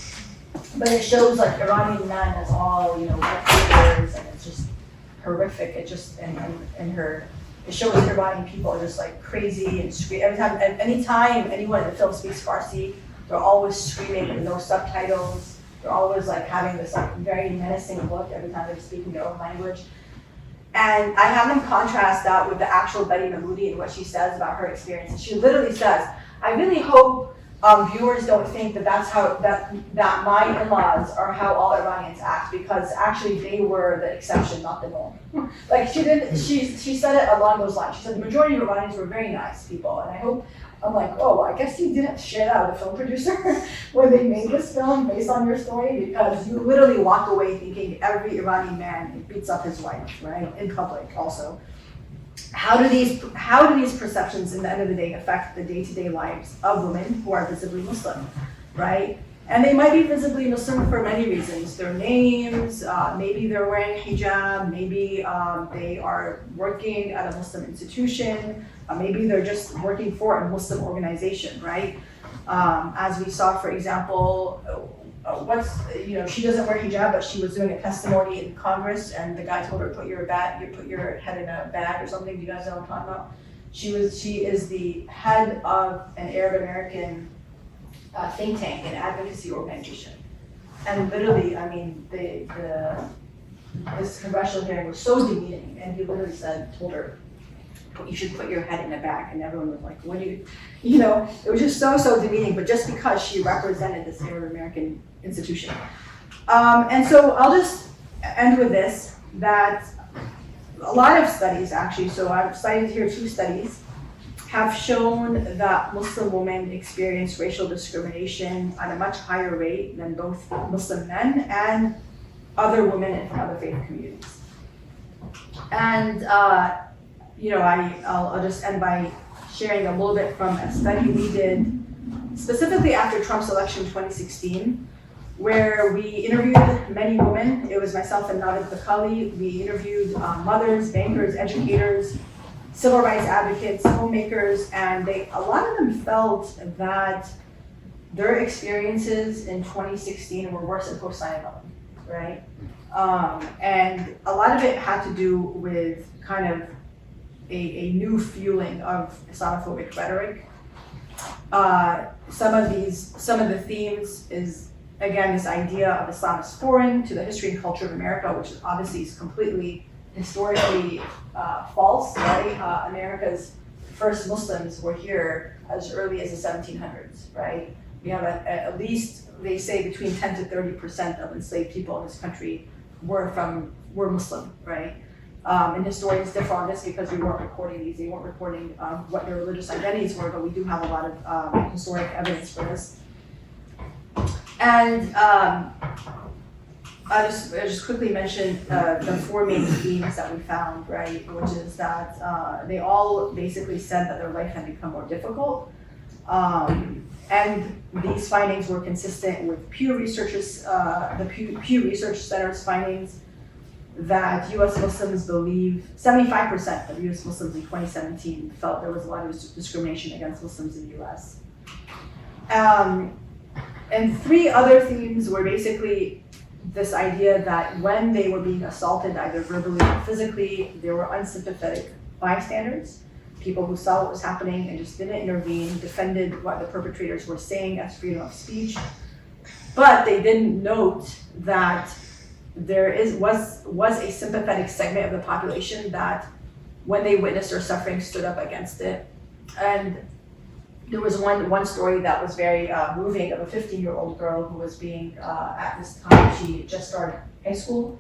But it shows like Iranian men as all, white figures, and it's just horrific. It just, and her, it shows Iranian people are just like crazy and scream. Anytime anyone in the film speaks Farsi, they're always screaming with no subtitles. They're always like having this like very menacing look every time they're speaking their own language. And I have them contrast that with the actual Betty Mahmoudi and what she says about her experience. And she literally says, I really hope viewers don't think that my in-laws are how all Iranians act, because actually they were the exception, not the norm. Like she said it along those lines. She said the majority of Iranians were very nice people, and I hope, I'm like, oh, I guess you didn't share that with the film producer when they made this film based on your story, because you literally walk away thinking every Iranian man beats up his wife, right, in public also. How do these perceptions, in the end of the day, affect the day-to-day lives of women who are visibly Muslim, right? And they might be visibly Muslim for many reasons. Their names, maybe they're wearing hijab, maybe they are working at a Muslim institution, maybe they're just working for a Muslim organization, right? As we saw, for example, she doesn't wear hijab, but she was doing a testimony in Congress, and the guy told her, put your head in a bag or something. Do you guys know what I'm talking about? She is the head of an Arab American think tank and advocacy organization. And literally, I mean, this congressional hearing was so demeaning, and he literally told her, you should put your head in a bag, and everyone was like, what do you know, it was just so demeaning, but just because she represented this Arab American institution. And so I'll just end with this, that a lot of studies actually, so I've cited here 2 studies, have shown that Muslim women experience racial discrimination at a much higher rate than both Muslim men and other women from other faith communities. And I'll just end by sharing a little bit from a study we did specifically after Trump's election in 2016, where we interviewed many women. It was myself and Navid Bakali. We interviewed mothers, bankers, educators, civil rights advocates, homemakers, and a lot of them felt that their experiences in 2016 were worse than post 9/11, right? And a lot of it had to do with kind of a new fueling of Islamophobic rhetoric. Some of the themes is, again, this idea of Islam is foreign to the history and culture of America, which obviously is completely historically false, right? America's first Muslims were here as early as the 1700s, right? We have at least, they say, between 10 to 30% of enslaved people in this country were Muslim, right? And historians differ on this because we weren't recording these. They weren't recording what their religious identities were, but we do have a lot of historic evidence for this. And I just quickly mention the 4 main themes that we found, right? Which is that they all basically said that their life had become more difficult. And these findings were consistent with Pew Research's, the Pew Research Center's findings that U.S. Muslims believe, 75% of U.S. Muslims in 2017 felt there was a lot of discrimination against Muslims in the U.S. And 3 other themes were basically this idea that when they were being assaulted, either verbally or physically, there were unsympathetic bystanders, people who saw what was happening and just didn't intervene, defended what the perpetrators were saying as freedom of speech. But they didn't note that there was a sympathetic segment of the population that, when they witnessed their suffering, stood up against it. And there was one story that was very moving of a 15-year-old girl who was being, at this time, she just started high school.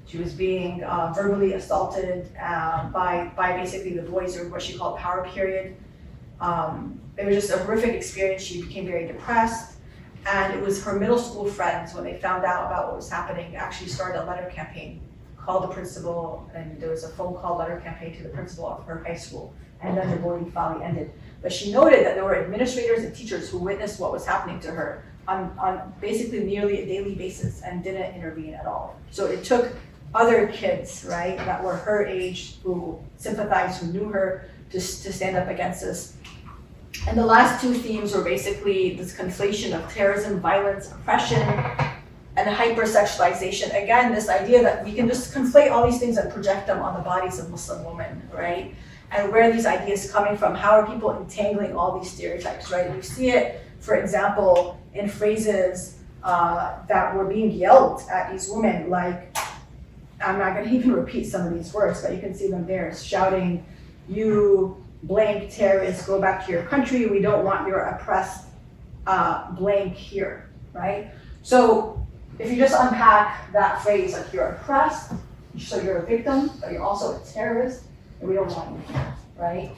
She was being verbally assaulted by basically the boys, or what she called power period. It was just a horrific experience. She became very depressed. And it was her middle school friends, when they found out about what was happening, actually started a letter campaign, called the principal, and there was a phone call letter campaign to the principal of her high school. And then the bullying finally ended. But she noted that there were administrators and teachers who witnessed what was happening to her on basically nearly a daily basis and didn't intervene at all. So it took other kids, right, that were her age, who sympathized, who knew her, to stand up against this. And the last two themes were basically this conflation of terrorism, violence, oppression, and hypersexualization. Again, this idea that we can just conflate all these things and project them on the bodies of Muslim women, right? And where are these ideas coming from? How are people entangling all these stereotypes, right? You see it, for example, in phrases that were being yelled at these women, like, I'm not gonna even repeat some of these words, but you can see them there, shouting, "You blank terrorists, go back to your country. We don't want your oppressed blank here," right? So if you just unpack that phrase, like you're oppressed, so you're a victim, but you're also a terrorist, and we don't want you here, right?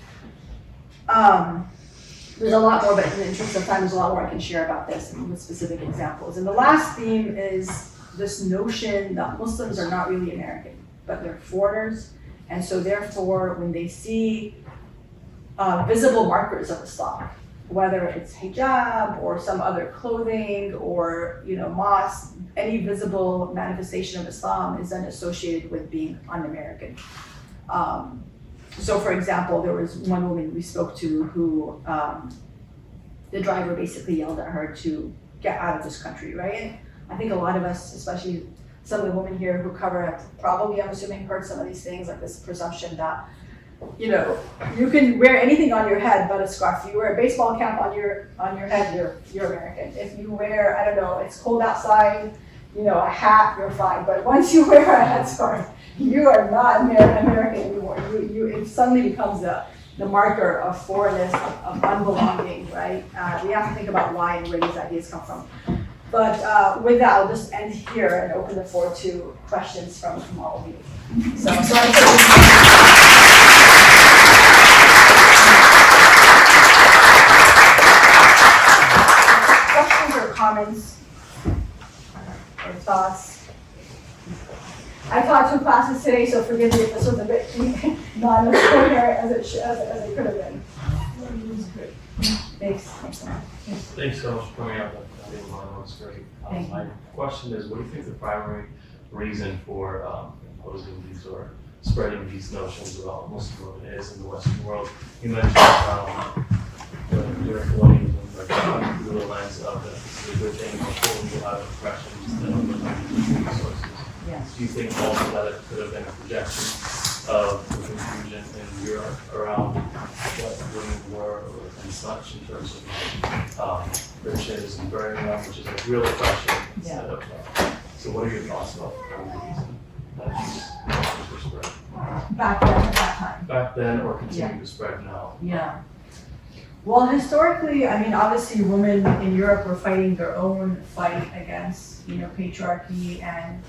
There's a lot more, but in the interest of time, there's a lot more I can share about this with specific examples. And the last theme is this notion that Muslims are not really American, but they're foreigners. And so therefore, when they see visible markers of Islam, whether it's hijab or some other clothing or mosque, any visible manifestation of Islam is then associated with being un-American. So for example, there was one woman we spoke to who the driver basically yelled at her to get out of this country, right? And I think a lot of us, especially some of the women here who cover it, probably, I'm assuming, heard some of these things, like this presumption that you can wear anything on your head but a scarf. If you wear a baseball cap on your head, you're American. If you wear, I don't know, it's cold outside, a hat, you're fine. But once you wear a headscarf, you are not American anymore. It suddenly becomes the marker of foreignness, of unbelonging, right? We have to think about why and where these ideas come from. But with that, I'll just end here and open the floor to questions from all of you. So sorry questions or comments or thoughts? I taught 2 classes today, so forgive me if this was a bit not as coherent as it could have been. Thanks. Thanks so much for coming out. I think that was great. My question is, what do you think the primary reason for imposing these or spreading these notions about Muslim women is in the Western world? You mentioned your colonialism, like through the lens of that this is a good thing, but people have oppression instead of resources. Yes. Do you think also that it could have been a projection of the confusion in Europe around what women were and such in terms of riches and burning them, which is a real oppression instead of so what are your thoughts about the reason that these notions were spread? Back then, at that time. Back then or continue to spread now? Yeah. Well, historically, I mean, obviously women in Europe were fighting their own fight against, patriarchy, and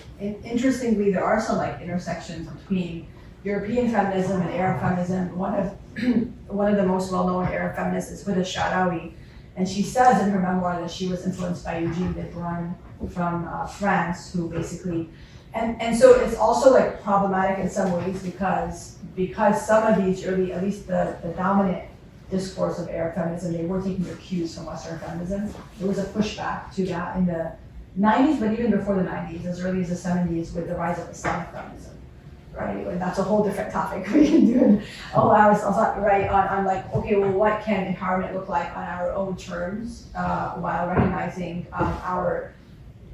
interestingly, there are some intersections between European feminism and Arab feminism. One of the most well-known Arab feminists is Huda Sha'rawi, and she says in her memoir that she was influenced by Eugene Lebrun from France, who basically, and so it's also problematic in some ways because some of these early, at least the dominant discourse of Arab feminism, they were taking their cues from Western feminism. There was a pushback to that in the 90s, but even before the 90s, as early as the 70s, with the rise of Islamic feminism, right? And that's a whole different topic we can do in all hours, right? On okay, well, what can empowerment look like on our own terms, while recognizing our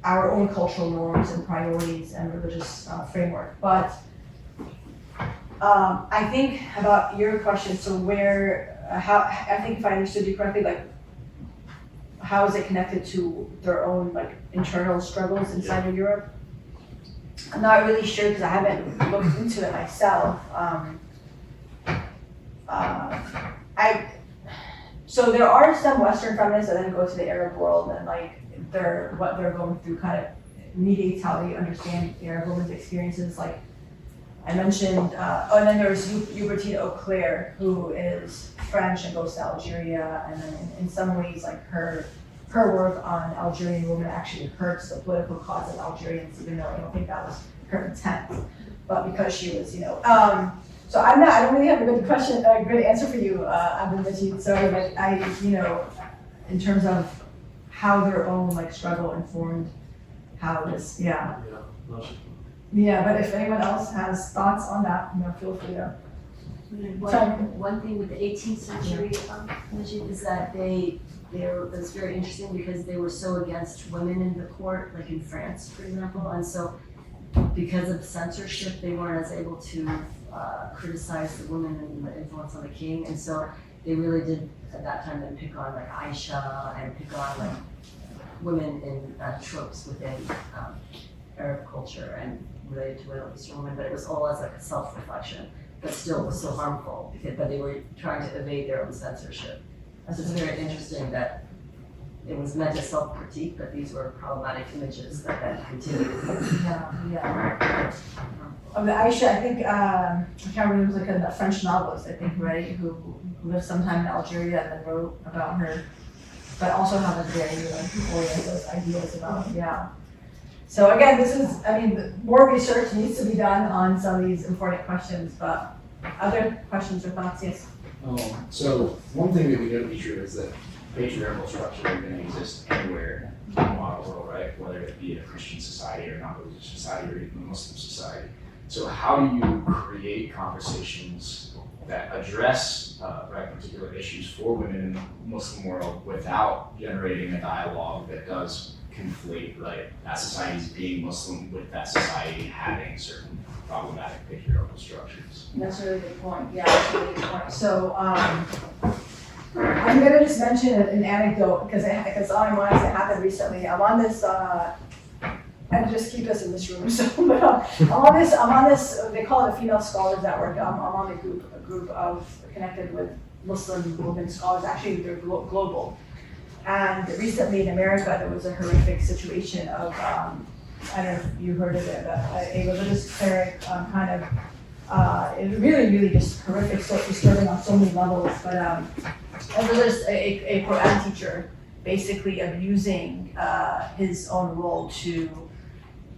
own cultural norms and priorities and religious framework. But I think about your question, so how, I think if I understood you correctly, how is it connected to their own internal struggles inside of Europe? I'm not really sure because I haven't looked into it myself. So there are some Western feminists that then go to the Arab world and what they're going through kind of mediates how they understand Arab women's experiences. Like I mentioned, and then there's Hubertine Auclair, who is French and goes to Algeria, and then in some ways her work on Algerian women actually hurts the political cause of Algerians, even though I don't think that was her intent, but because she was, so I don't really have a good answer for you, Abdul-Majid. So in terms of how their own struggle informed how this, No, yeah, but if anyone else has thoughts on that, feel free to. One thing with the 18th century religion is that it's very interesting because they were so against women in the court, like in France, for example, and so because of censorship, they weren't as able to criticize the women and the influence on the king, and so they really did at that time then pick on like Aisha and pick on like women in tropes within Arab culture and related to Middle Eastern women, but it was all as like a self-reflection, but still it was so harmful but they were trying to evade their own censorship. And so it's very interesting that it was meant as self-critique, but these were problematic images that then continued. Yeah. Of the Aisha, I think, I can't remember, it was like a French novelist, I think, right, who lived sometime in Algeria and then wrote about her, but also have a very like Orientalist ideas about, yeah. So again, this is, I mean, more research needs to be done on some of these important questions, but other questions or thoughts, yes? So one thing that we know to be true is that patriarchal structure is going to exist anywhere in the modern world, right? Whether it be a Christian society or not religious society or even a Muslim society. So how do you create conversations that address particular issues for women in the Muslim world without generating a dialogue that does conflate that society's being Muslim with that society having certain problematic patriarchal structures? That's a really good point. Yeah, that's a really good point. So I'm going to just mention an anecdote because all I want is it happened recently. I'm on this, and just keep us in this room. So, but I'm on this. They call it a Female Scholars Network. I'm on a group of connected with Muslim women scholars. Actually, they're global. And recently in America, there was a horrific situation of, I don't know if you heard of it, a religious cleric it really, really just horrific, so disturbing on so many levels. But a Quran teacher basically abusing his own role to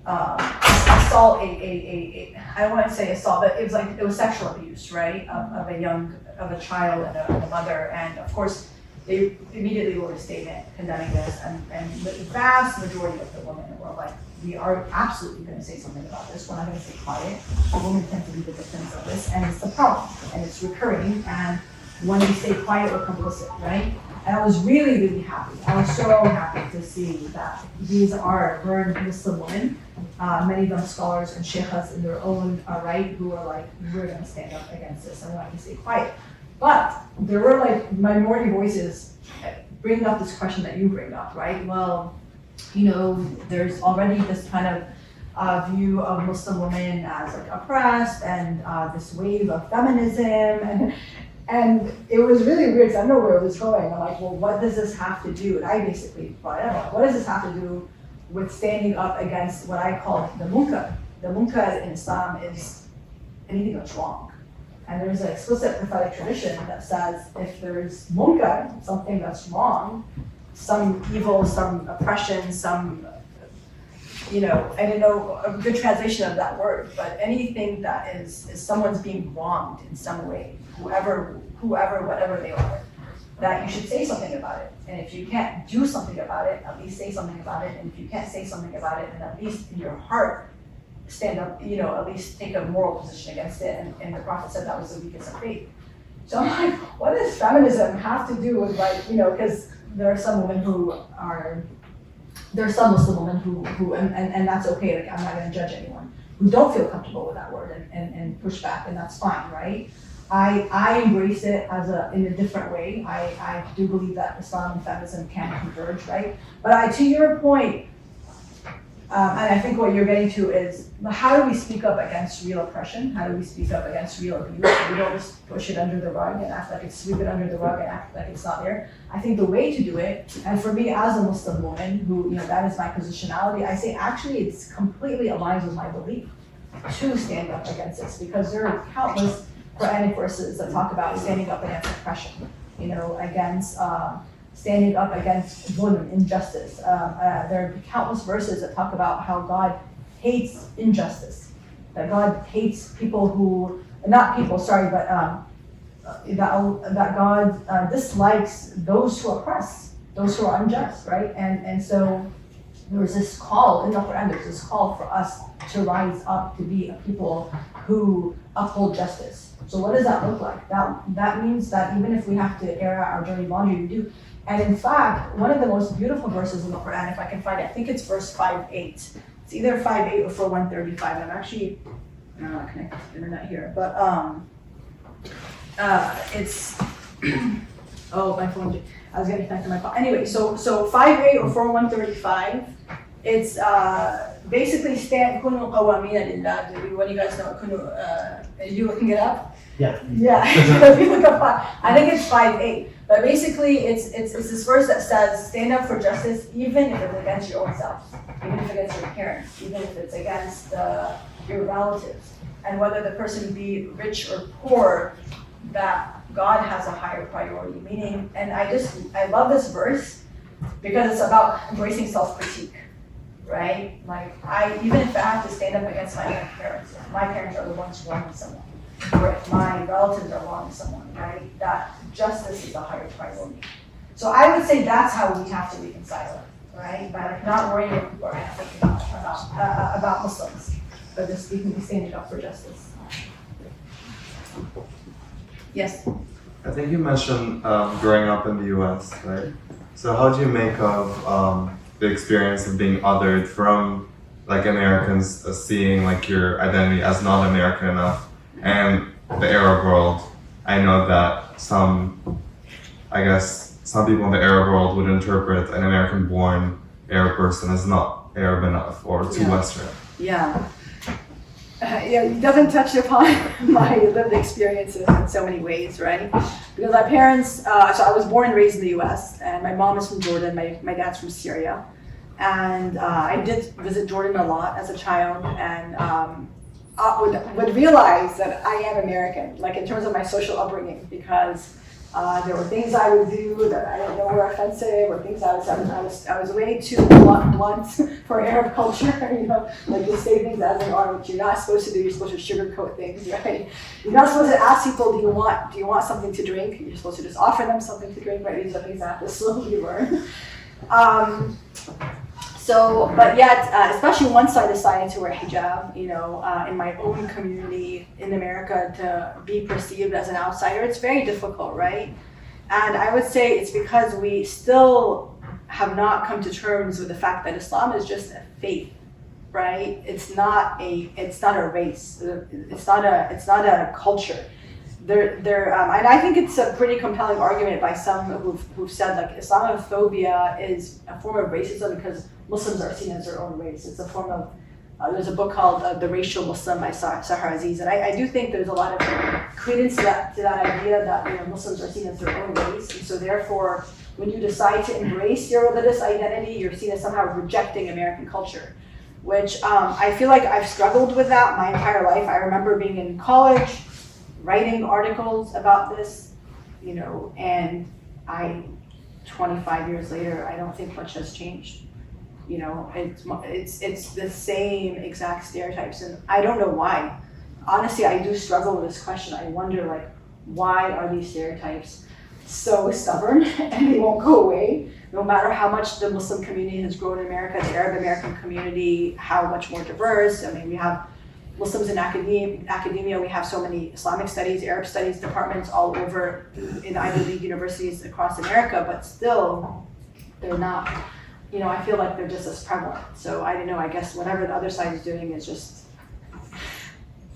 assault I don't want to say assault, but it was sexual abuse, right, of a child and a mother, and of course, they immediately wrote a statement condemning this, and the vast majority of the women were like, we are absolutely going to say something about this. We're not going to stay quiet. Women tend to be the victims of this, and it's the problem, and it's recurring, and when we stay quiet, we're complicit, right? And I was really, really happy. I was so happy to see that these are learned Muslim women, many of them scholars and sheikhs in their own right, who are like, we're going to stand up against this, and we're not going to stay quiet. But there were like minority voices bringing up this question that you bring up, right? Well, there's already this kind of view of Muslim women as like oppressed and this wave of feminism. And it was really weird because I don't know where it was going. I'm like, well, what does this have to do? And I basically brought it up. What does this have to do with standing up against what I call the munkar? The munkar in Islam is anything that's wrong. And there's an explicit prophetic tradition that says if there's munkar, something that's wrong, some evil, some oppression, some, I don't know a good translation of that word, but anything that is someone's being wronged in some way, whoever, whatever they are, that you should say something about it. And if you can't do something about it, at least say something about it. And if you can't say something about it, then at least in your heart, stand up, at least take a moral position against it. And the Prophet said that was the weakest of faith. So I'm like, what does feminism have to do with because there are some women there are some Muslim women who and that's okay, like I'm not gonna judge anyone, who don't feel comfortable with that word and push back, and that's fine, right? I embrace it in a different way. I do believe that Islam and feminism can converge, right? But to your point, and I think what you're getting to is, how do we speak up against real oppression? How do we speak up against real abuse? We don't just push it under the rug and act like sweep it under the rug and act like it's not there. I think the way to do it, and for me as a Muslim woman who, that is my positionality, I say actually it's completely aligns with my belief to stand up against this, because there are countless Quranic verses that talk about standing up against oppression, against standing up against zulm, injustice. There are countless verses that talk about how God hates injustice, that God hates people who, not people, sorry, but that God dislikes those who oppress, those who are unjust, right? And so there was this call in the Quran, there's this call for us to rise up to be a people who uphold justice. So what does that look like? That means that even if we have to air out our dirty laundry, we do. And in fact, one of the most beautiful verses in the Quran, if I can find it, I think it's verse 5:8. It's either 5:8 or 4:135. I'm actually not connected to the internet here, but it's oh, my phone. I was getting connected to my phone. Anyway, so 5:8 or 4:135. It's basically stand kunu qawamina lillah. What do you guys know? Kunu, you looking it up? Yeah. Yeah. If you look up I think it's 5:8. But basically, it's this verse that says, stand up for justice, even if it's against your own self, even if it's against your parents, even if it's against your relatives, and whether the person be rich or poor, that God has a higher priority. Meaning, and I love this verse because it's about embracing self-critique, right? Like even if I have to stand up against my own parents, if my parents are the ones wronging someone, or if my relatives are wronging someone, right? That justice is a higher priority. So I would say that's how we have to reconcile it, right? By like not worrying what people are going to think about Muslims, but just standing up for justice. Yes. I think you mentioned growing up in the U.S., right? So how do you make of the experience of being othered from like Americans seeing like your identity as not American enough, and the Arab world? I know that some people in the Arab world would interpret an American-born Arab person as not Arab enough or too Western. Yeah. It doesn't touch upon my lived experiences in so many ways, right? Because my parents, so I was born and raised in the U.S., and my mom is from Jordan, my dad's from Syria. And I did visit Jordan a lot as a child, and would realize that I am American, like in terms of my social upbringing, because there were things I would do that I didn't know were offensive, or things I was way too blunt for Arab culture, like you say things as they are, which you're not supposed to do. You're supposed to sugarcoat things, right? You're not supposed to ask people, do you want something to drink? You're supposed to just offer them something to drink, right? These are things I have to slowly learn. So, but yet, especially once I decided to wear hijab, in my own community in America, to be perceived as an outsider, it's very difficult, right? And I would say it's because we still have not come to terms with the fact that Islam is just a faith, right? It's not a race. It's not a culture. And I think it's a pretty compelling argument by some who've said like Islamophobia is a form of racism because Muslims are seen as their own race. It's a form of, there's a book called The Racial Muslim by Sahar Aziz, and I do think there's a lot of credence to that idea that Muslims are seen as their own race, and so therefore, when you decide to embrace your religious identity, you're seen as somehow rejecting American culture, which I feel like I've struggled with that my entire life. I remember being in college, writing articles about this, and 25 years later, I don't think much has changed. It's the same exact stereotypes, and I don't know why. Honestly, I do struggle with this question. I wonder, why are these stereotypes so stubborn and they won't go away? No matter how much the Muslim community has grown in America, the Arab American community, how much more diverse. I mean, we have Muslims in academia, we have so many Islamic studies, Arab studies departments all over in Ivy League universities across America, but still, they're not, I feel like they're just as prevalent. So I don't know, I guess whatever the other side is doing is just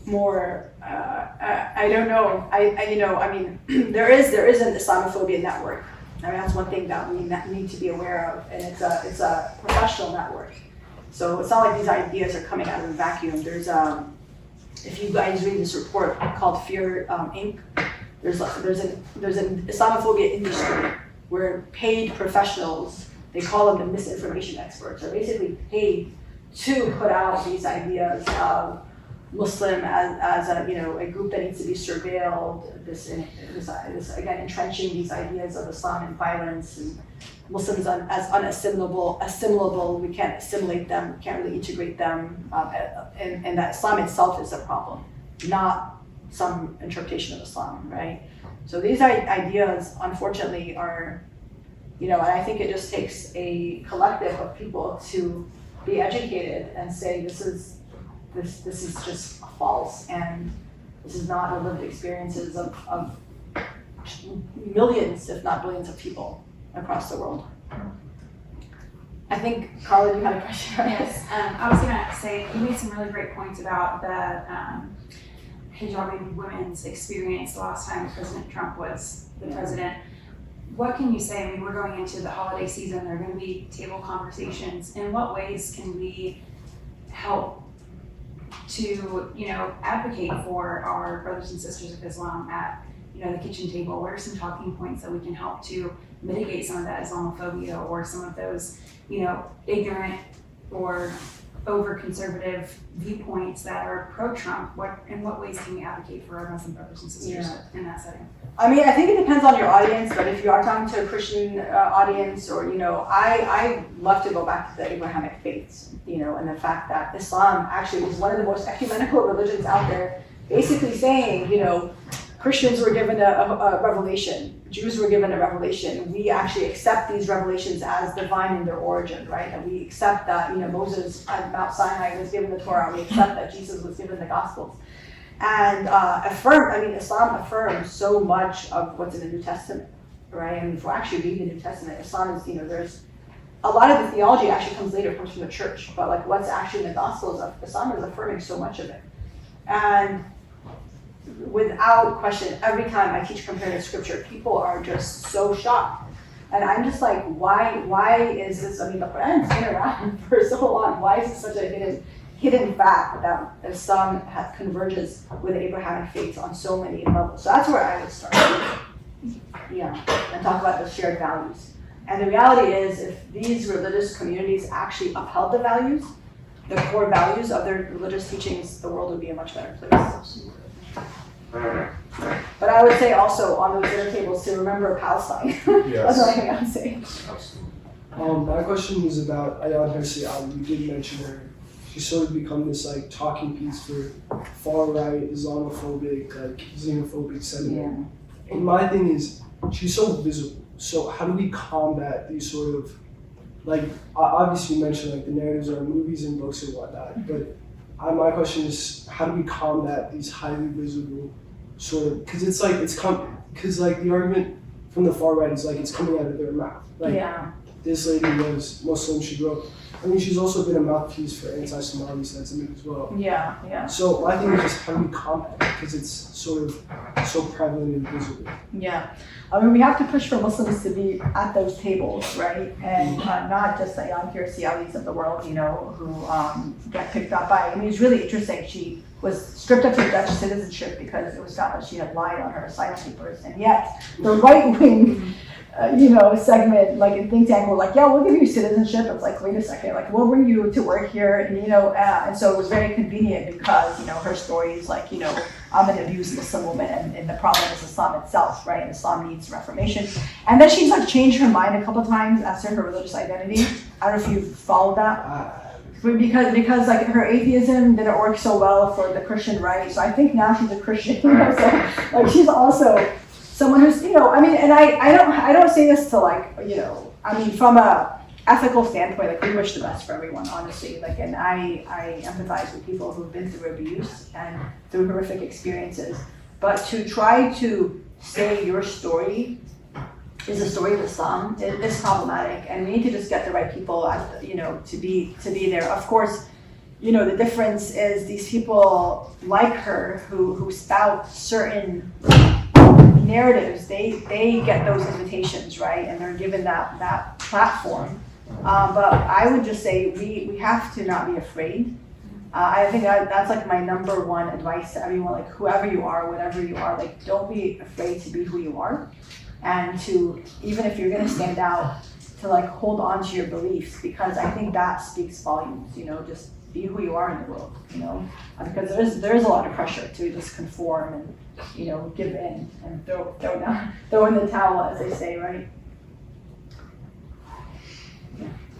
more, I don't know. There is an Islamophobia network. I mean, that's one thing that we need to be aware of, and it's a professional network. So it's not like these ideas are coming out of a vacuum. There's, if you guys read this report called Fear Inc., there's an Islamophobia industry where paid professionals, they call them the misinformation experts, are basically paid to put out these ideas of Muslim as a group that needs to be surveilled. This again entrenching these ideas of Islam and violence, and Muslims as unassimilable. We can't assimilate them. We can't really integrate them, and that Islam itself is a problem, not some interpretation of Islam, right? So these ideas, unfortunately, are and I think it just takes a collective of people to be educated and say this is just false, and this is not the lived experiences of millions, if not billions, of people across the world. I think, Carla, you had a question, right? Yes, I was gonna say, you made some really great points about the hijabi women's experience the last time President Trump was the president. What can you say? I mean, we're going into the holiday season, there are gonna be table conversations. In what ways can we help to, advocate for our brothers and sisters of Islam at, the kitchen table? What are some talking points that we can help to mitigate some of that Islamophobia or some of those, ignorant or over-conservative viewpoints that are pro-Trump? In what ways can we advocate for our Muslim brothers and sisters in that setting? I mean, I think it depends on your audience, but if you are talking to a Christian audience, or, I love to go back to the Abrahamic faiths, and the fact that Islam actually is one of the most ecumenical religions out there, basically saying, Christians were given a revelation, Jews were given a revelation. We actually accept these revelations as divine in their origin, right? And we accept that, Moses at Mount Sinai was given the Torah. We accept that Jesus was given the Gospels. And Islam affirms so much of what's in the New Testament, right? And if we actually read the New Testament, Islam is, there's a lot of the theology actually comes from the church, but like what's actually in the Gospels of Islam is affirming so much of it. And without question, every time I teach comparative scripture, people are just so shocked. And I'm just like, why is this? I mean, the Quran's been around for so long. Why is it such a hidden fact that Islam converges with Abrahamic faiths on so many levels? So that's where I would start. And talk about the shared values. And the reality is, if these religious communities actually upheld the values, the core values of their religious teachings, the world would be a much better place. But I would say also on those dinner tables to remember Palestine. That's the only thing I would say. Absolutely. My question was about Ayaan Hirsi Ali. You did mention her. She's sort of become this talking piece for far-right, Islamophobic, xenophobic sentiment. Yeah. And my thing is, she's so visible. So how do we combat these sort of, obviously you mentioned the narratives are movies and books and whatnot, but my question is, how do we combat these highly visible sort of, because the argument from the far right is it's coming out of their mouth. This lady was Muslim, she grew up. I mean, she's also been a mouthpiece for anti-Somali sentiment as well. Yeah. So my thing is just how do we combat it? Because it's sort of so prevalent and visible. Yeah. I mean, we have to push for Muslims to be at those tables, right? And not just the Ayaan Hirsi Alis of the world, who get picked up by. I mean, it's really interesting. She was stripped of her Dutch citizenship because it was found that she had lied on her asylum papers. And yet, the right-wing segment, in think tank, we're we'll give you citizenship. It's wait a second, we'll bring you to work here, and so it was very convenient because, her story is I'm an abused Muslim woman, and the problem is Islam itself, right? And Islam needs reformation. And then she's changed her mind a couple times as to her religious identity. I don't know if you've followed that. Because her atheism didn't work so well for the Christian right. So I think now she's a Christian, so she's also someone who's, and I don't say this to from a ethical standpoint, we wish the best for everyone, honestly. And I empathize with people who've been through abuse and through horrific experiences. But to try to say your story is a story of Islam is problematic, and we need to just get the right people, to be there. Of course, the difference is these people like her who spout certain narratives, they get those invitations, right? And they're given that platform. But I would just say we have to not be afraid. I think that's my number one advice to everyone, whoever you are, whatever you are, don't be afraid to be who you are. And to, even if you're gonna stand out, to hold on to your beliefs, because I think that speaks volumes, just be who you are in the world, because there is a lot of pressure to just conform and, give in and throw in the towel, as they say, right?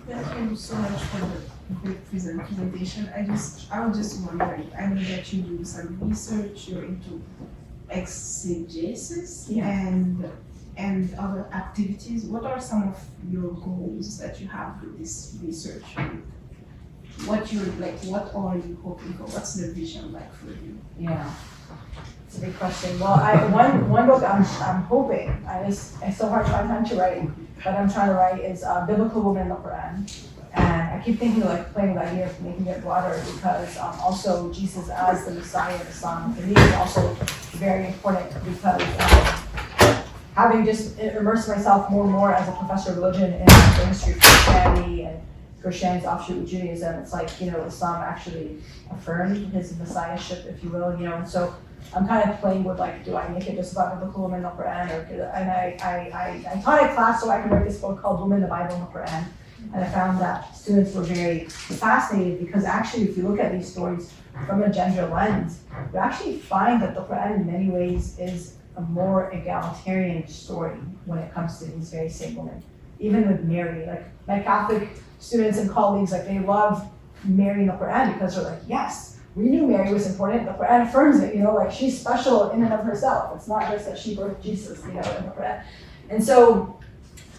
Thank you so much for the great presentation. I was just wondering, I know that you do some research, you're into exegesis, and other activities, what are some of your goals that you have with this research? What are you hoping for? What's the vision like for you? Yeah, it's a big question. Well, one book I'm hoping, it's so hard to find time to write, but I'm trying to write is Biblical Women in the Quran. And I keep thinking like playing with the idea of making it broader because also Jesus as the Messiah of Islam for me is also very important because having just immersed myself more and more as a professor of religion in the history of Christianity and Christianity's offshoot of Judaism, it's like, Islam actually affirmed his messiahship, if you will, and so I'm kind of playing with like, do I make it just about biblical women in the Quran, and I taught a class so I could write this book called Women in the Bible and the Quran. And I found that students were very fascinated because actually, if you look at these stories from a gender lens, you actually find that the Quran in many ways is a more egalitarian story when it comes to these very same women. Even with Mary, like my Catholic students and colleagues, like they love Mary in the Quran because they're like, yes, we knew Mary was important. The Quran affirms it, like she's special in and of herself. It's not just that she birthed Jesus, in the Quran. And so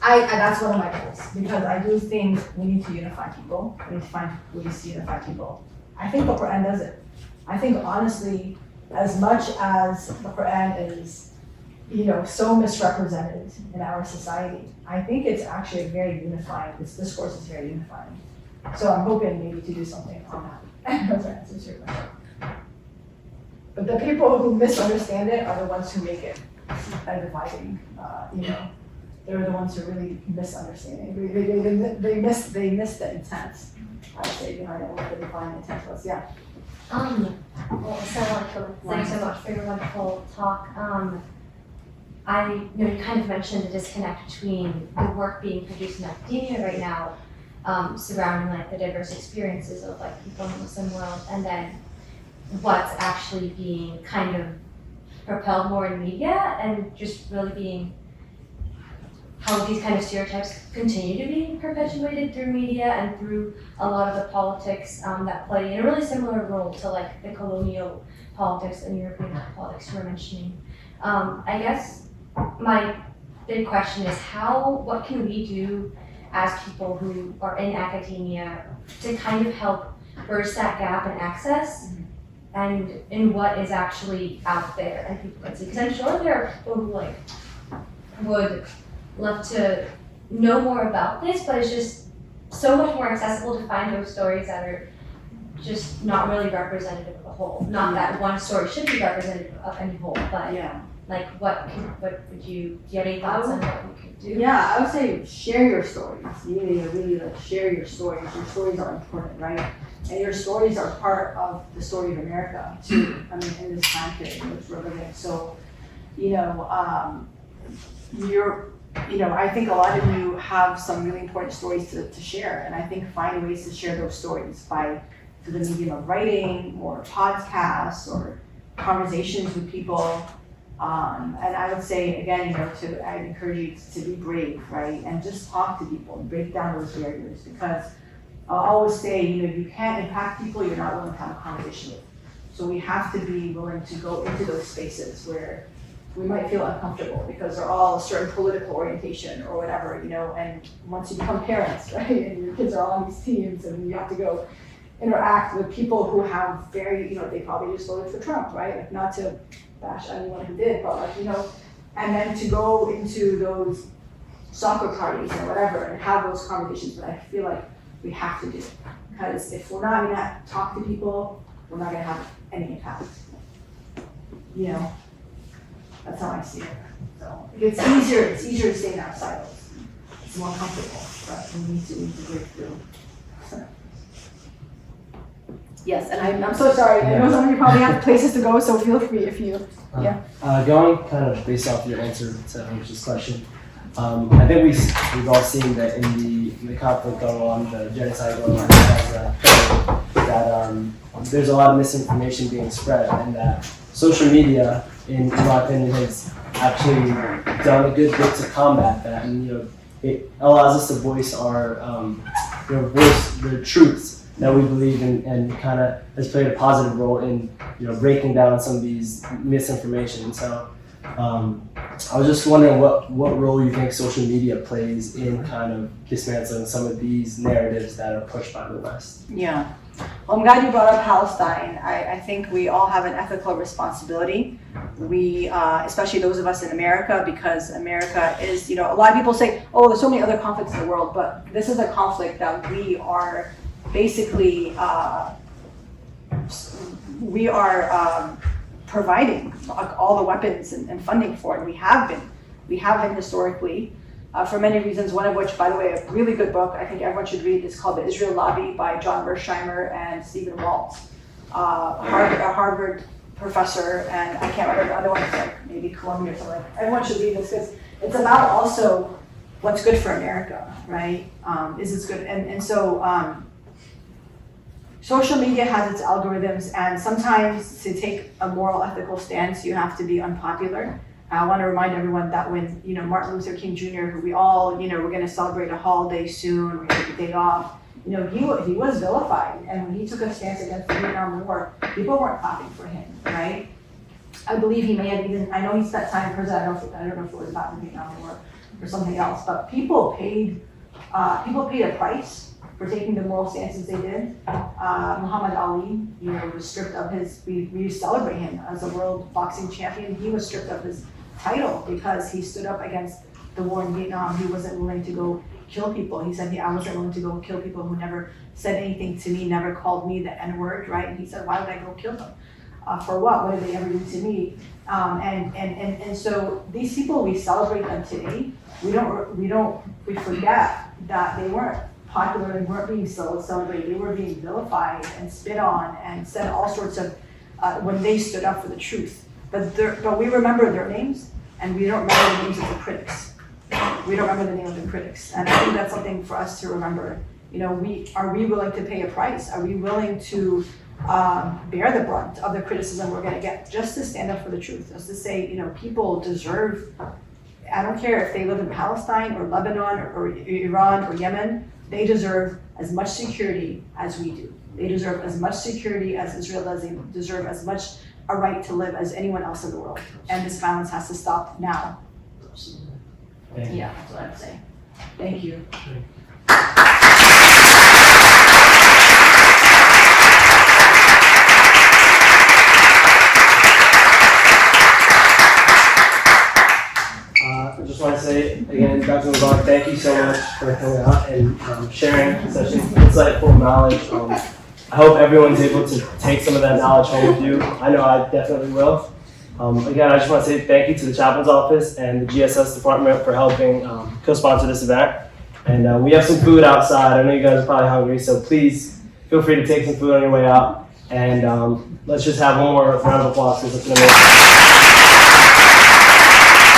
that's one of my goals because I do think we need to unify people. We need to find ways to unify people. I think the Quran does it. I think honestly, as much as the Quran is, so misrepresented in our society, I think it's actually very unifying. This discourse is very unifying. So I'm hoping maybe to do something on that. I know that answers your question. But the people who misunderstand it are the ones who make it a dividing, They're the ones who really misunderstand it. They miss the intent, I would say, behind it, what the divine intent was. Yeah. Well, thanks so much for your wonderful talk. You kind of mentioned the disconnect between the work being produced in academia right now, surrounding like the diverse experiences of like people in the Muslim world, and then what's actually being kind of propelled more in media, and just really being how these kind of stereotypes continue to be perpetuated through media and through a lot of the politics that play in a really similar role to like the colonial politics and European politics you were mentioning. I guess my big question is what can we do as people who are in academia to kind of help bridge that gap in access and in what is actually out there and people can see? Because I'm sure there are people who like would love to know more about this, but it's just so much more accessible to find those stories that are just not really representative of the whole. Not that one story should be representative of any whole, but like do you have any thoughts on what we could do? Yeah, I would say share your stories. You need to really like share your stories. Your stories are important, right? And your stories are part of the story of America too. I mean, in this time period in which we're living. So, I think a lot of you have some really important stories to share, and I think find ways to share those stories through the medium of writing or podcasts or conversations with people. And I would say again, I'd encourage you to be brave, right? And just talk to people and break down those barriers, because I'll always say, you can't impact people you're not willing to have a conversation with. So we have to be willing to go into those spaces where we might feel uncomfortable because they're all a certain political orientation or whatever, and once you become parents, right, and your kids are all on these teams and you have to go interact with people who have very, they probably just voted for Trump, right? Like, not to bash anyone who did, but and then to go into those soccer parties or whatever and have those conversations, but I feel like we have to do it, because if we're not gonna talk to people, we're not gonna have any impact. That's how I see it. So it's easier to stay in our silos. It's more comfortable, but we need to break through. So. Yes, and I'm so sorry. I know some of you probably have places to go, so feel free if you. Going kind of based off your answer to Amish's question, I think we've all seen that in the conflict going on, the genocide going on, that there's a lot of misinformation being spread, and that social media, in my opinion, has actually done a good bit to combat that, and it allows us to voice our voice the truths that we believe in, and kind of has played a positive role in breaking down some of these misinformation. So I was just wondering what role you think social media plays in kind of dismantling some of these narratives that are pushed by the West. Yeah. Well, I'm glad you brought up Palestine. I think we all have an ethical responsibility. We, especially those of us in America, because America is, a lot of people say, oh, there's so many other conflicts in the world, but this is a conflict that we are basically, providing all the weapons and funding for it. We have been historically, for many reasons, one of which, by the way, a really good book I think everyone should read is called The Israel Lobby by John Mersheimer and Stephen Waltz, a Harvard professor, and I can't remember the other one, it's like maybe Columbia or something. Everyone should read this because it's about also what's good for America, right? Is it's good, and so social media has its algorithms, and sometimes to take a moral, ethical stance, you have to be unpopular. I want to remind everyone that when, Martin Luther King Jr., who we all, we're going to celebrate a holiday soon, we're going to take a day off, he was vilified. And when he took a stance against the Vietnam War, people weren't clapping for him, right? I believe he may have even, I know he spent time in prison, I don't know if it was about the Vietnam War or something else, but people paid a price for taking the moral stances they did. Muhammad Ali, was stripped of his, we celebrate him as a world boxing champion. He was stripped of his title because he stood up against the war in Vietnam. He wasn't willing to go kill people. He said, I wasn't willing to go kill people who never said anything to me, never called me the N-word, right? And he said, why would I go kill them? For what? What did they ever do to me? And so these people, we celebrate them today. We forget that they weren't popular, they weren't being celebrated, they were being vilified and spit on and said all sorts of, when they stood up for the truth. But we remember their names, and we don't remember the names of the critics. We don't remember the name of the critics. And I think that's something for us to remember. Are we willing to pay a price? Are we willing to bear the brunt of the criticism we're gonna get just to stand up for the truth? Just to say, people deserve, I don't care if they live in Palestine or Lebanon or Iran or Yemen, they deserve as much security as we do. They deserve as much security as Israel does. They deserve as much a right to live as anyone else in the world. And this violence has to stop now. Thank you. Yeah, that's what I'd say. Thank you. I just want to say again, Dr. Mubarak, thank you so much for coming out and sharing such insightful knowledge. I hope everyone's able to take some of that knowledge home with you. I know I definitely will. Again, I just want to say thank you to the Chaplain's Office and the GSS Department for helping co-sponsor this event. And we have some food outside. I know you guys are probably hungry, so please feel free to take some food on your way out. And let's just have one more round of applause because it's an amazing.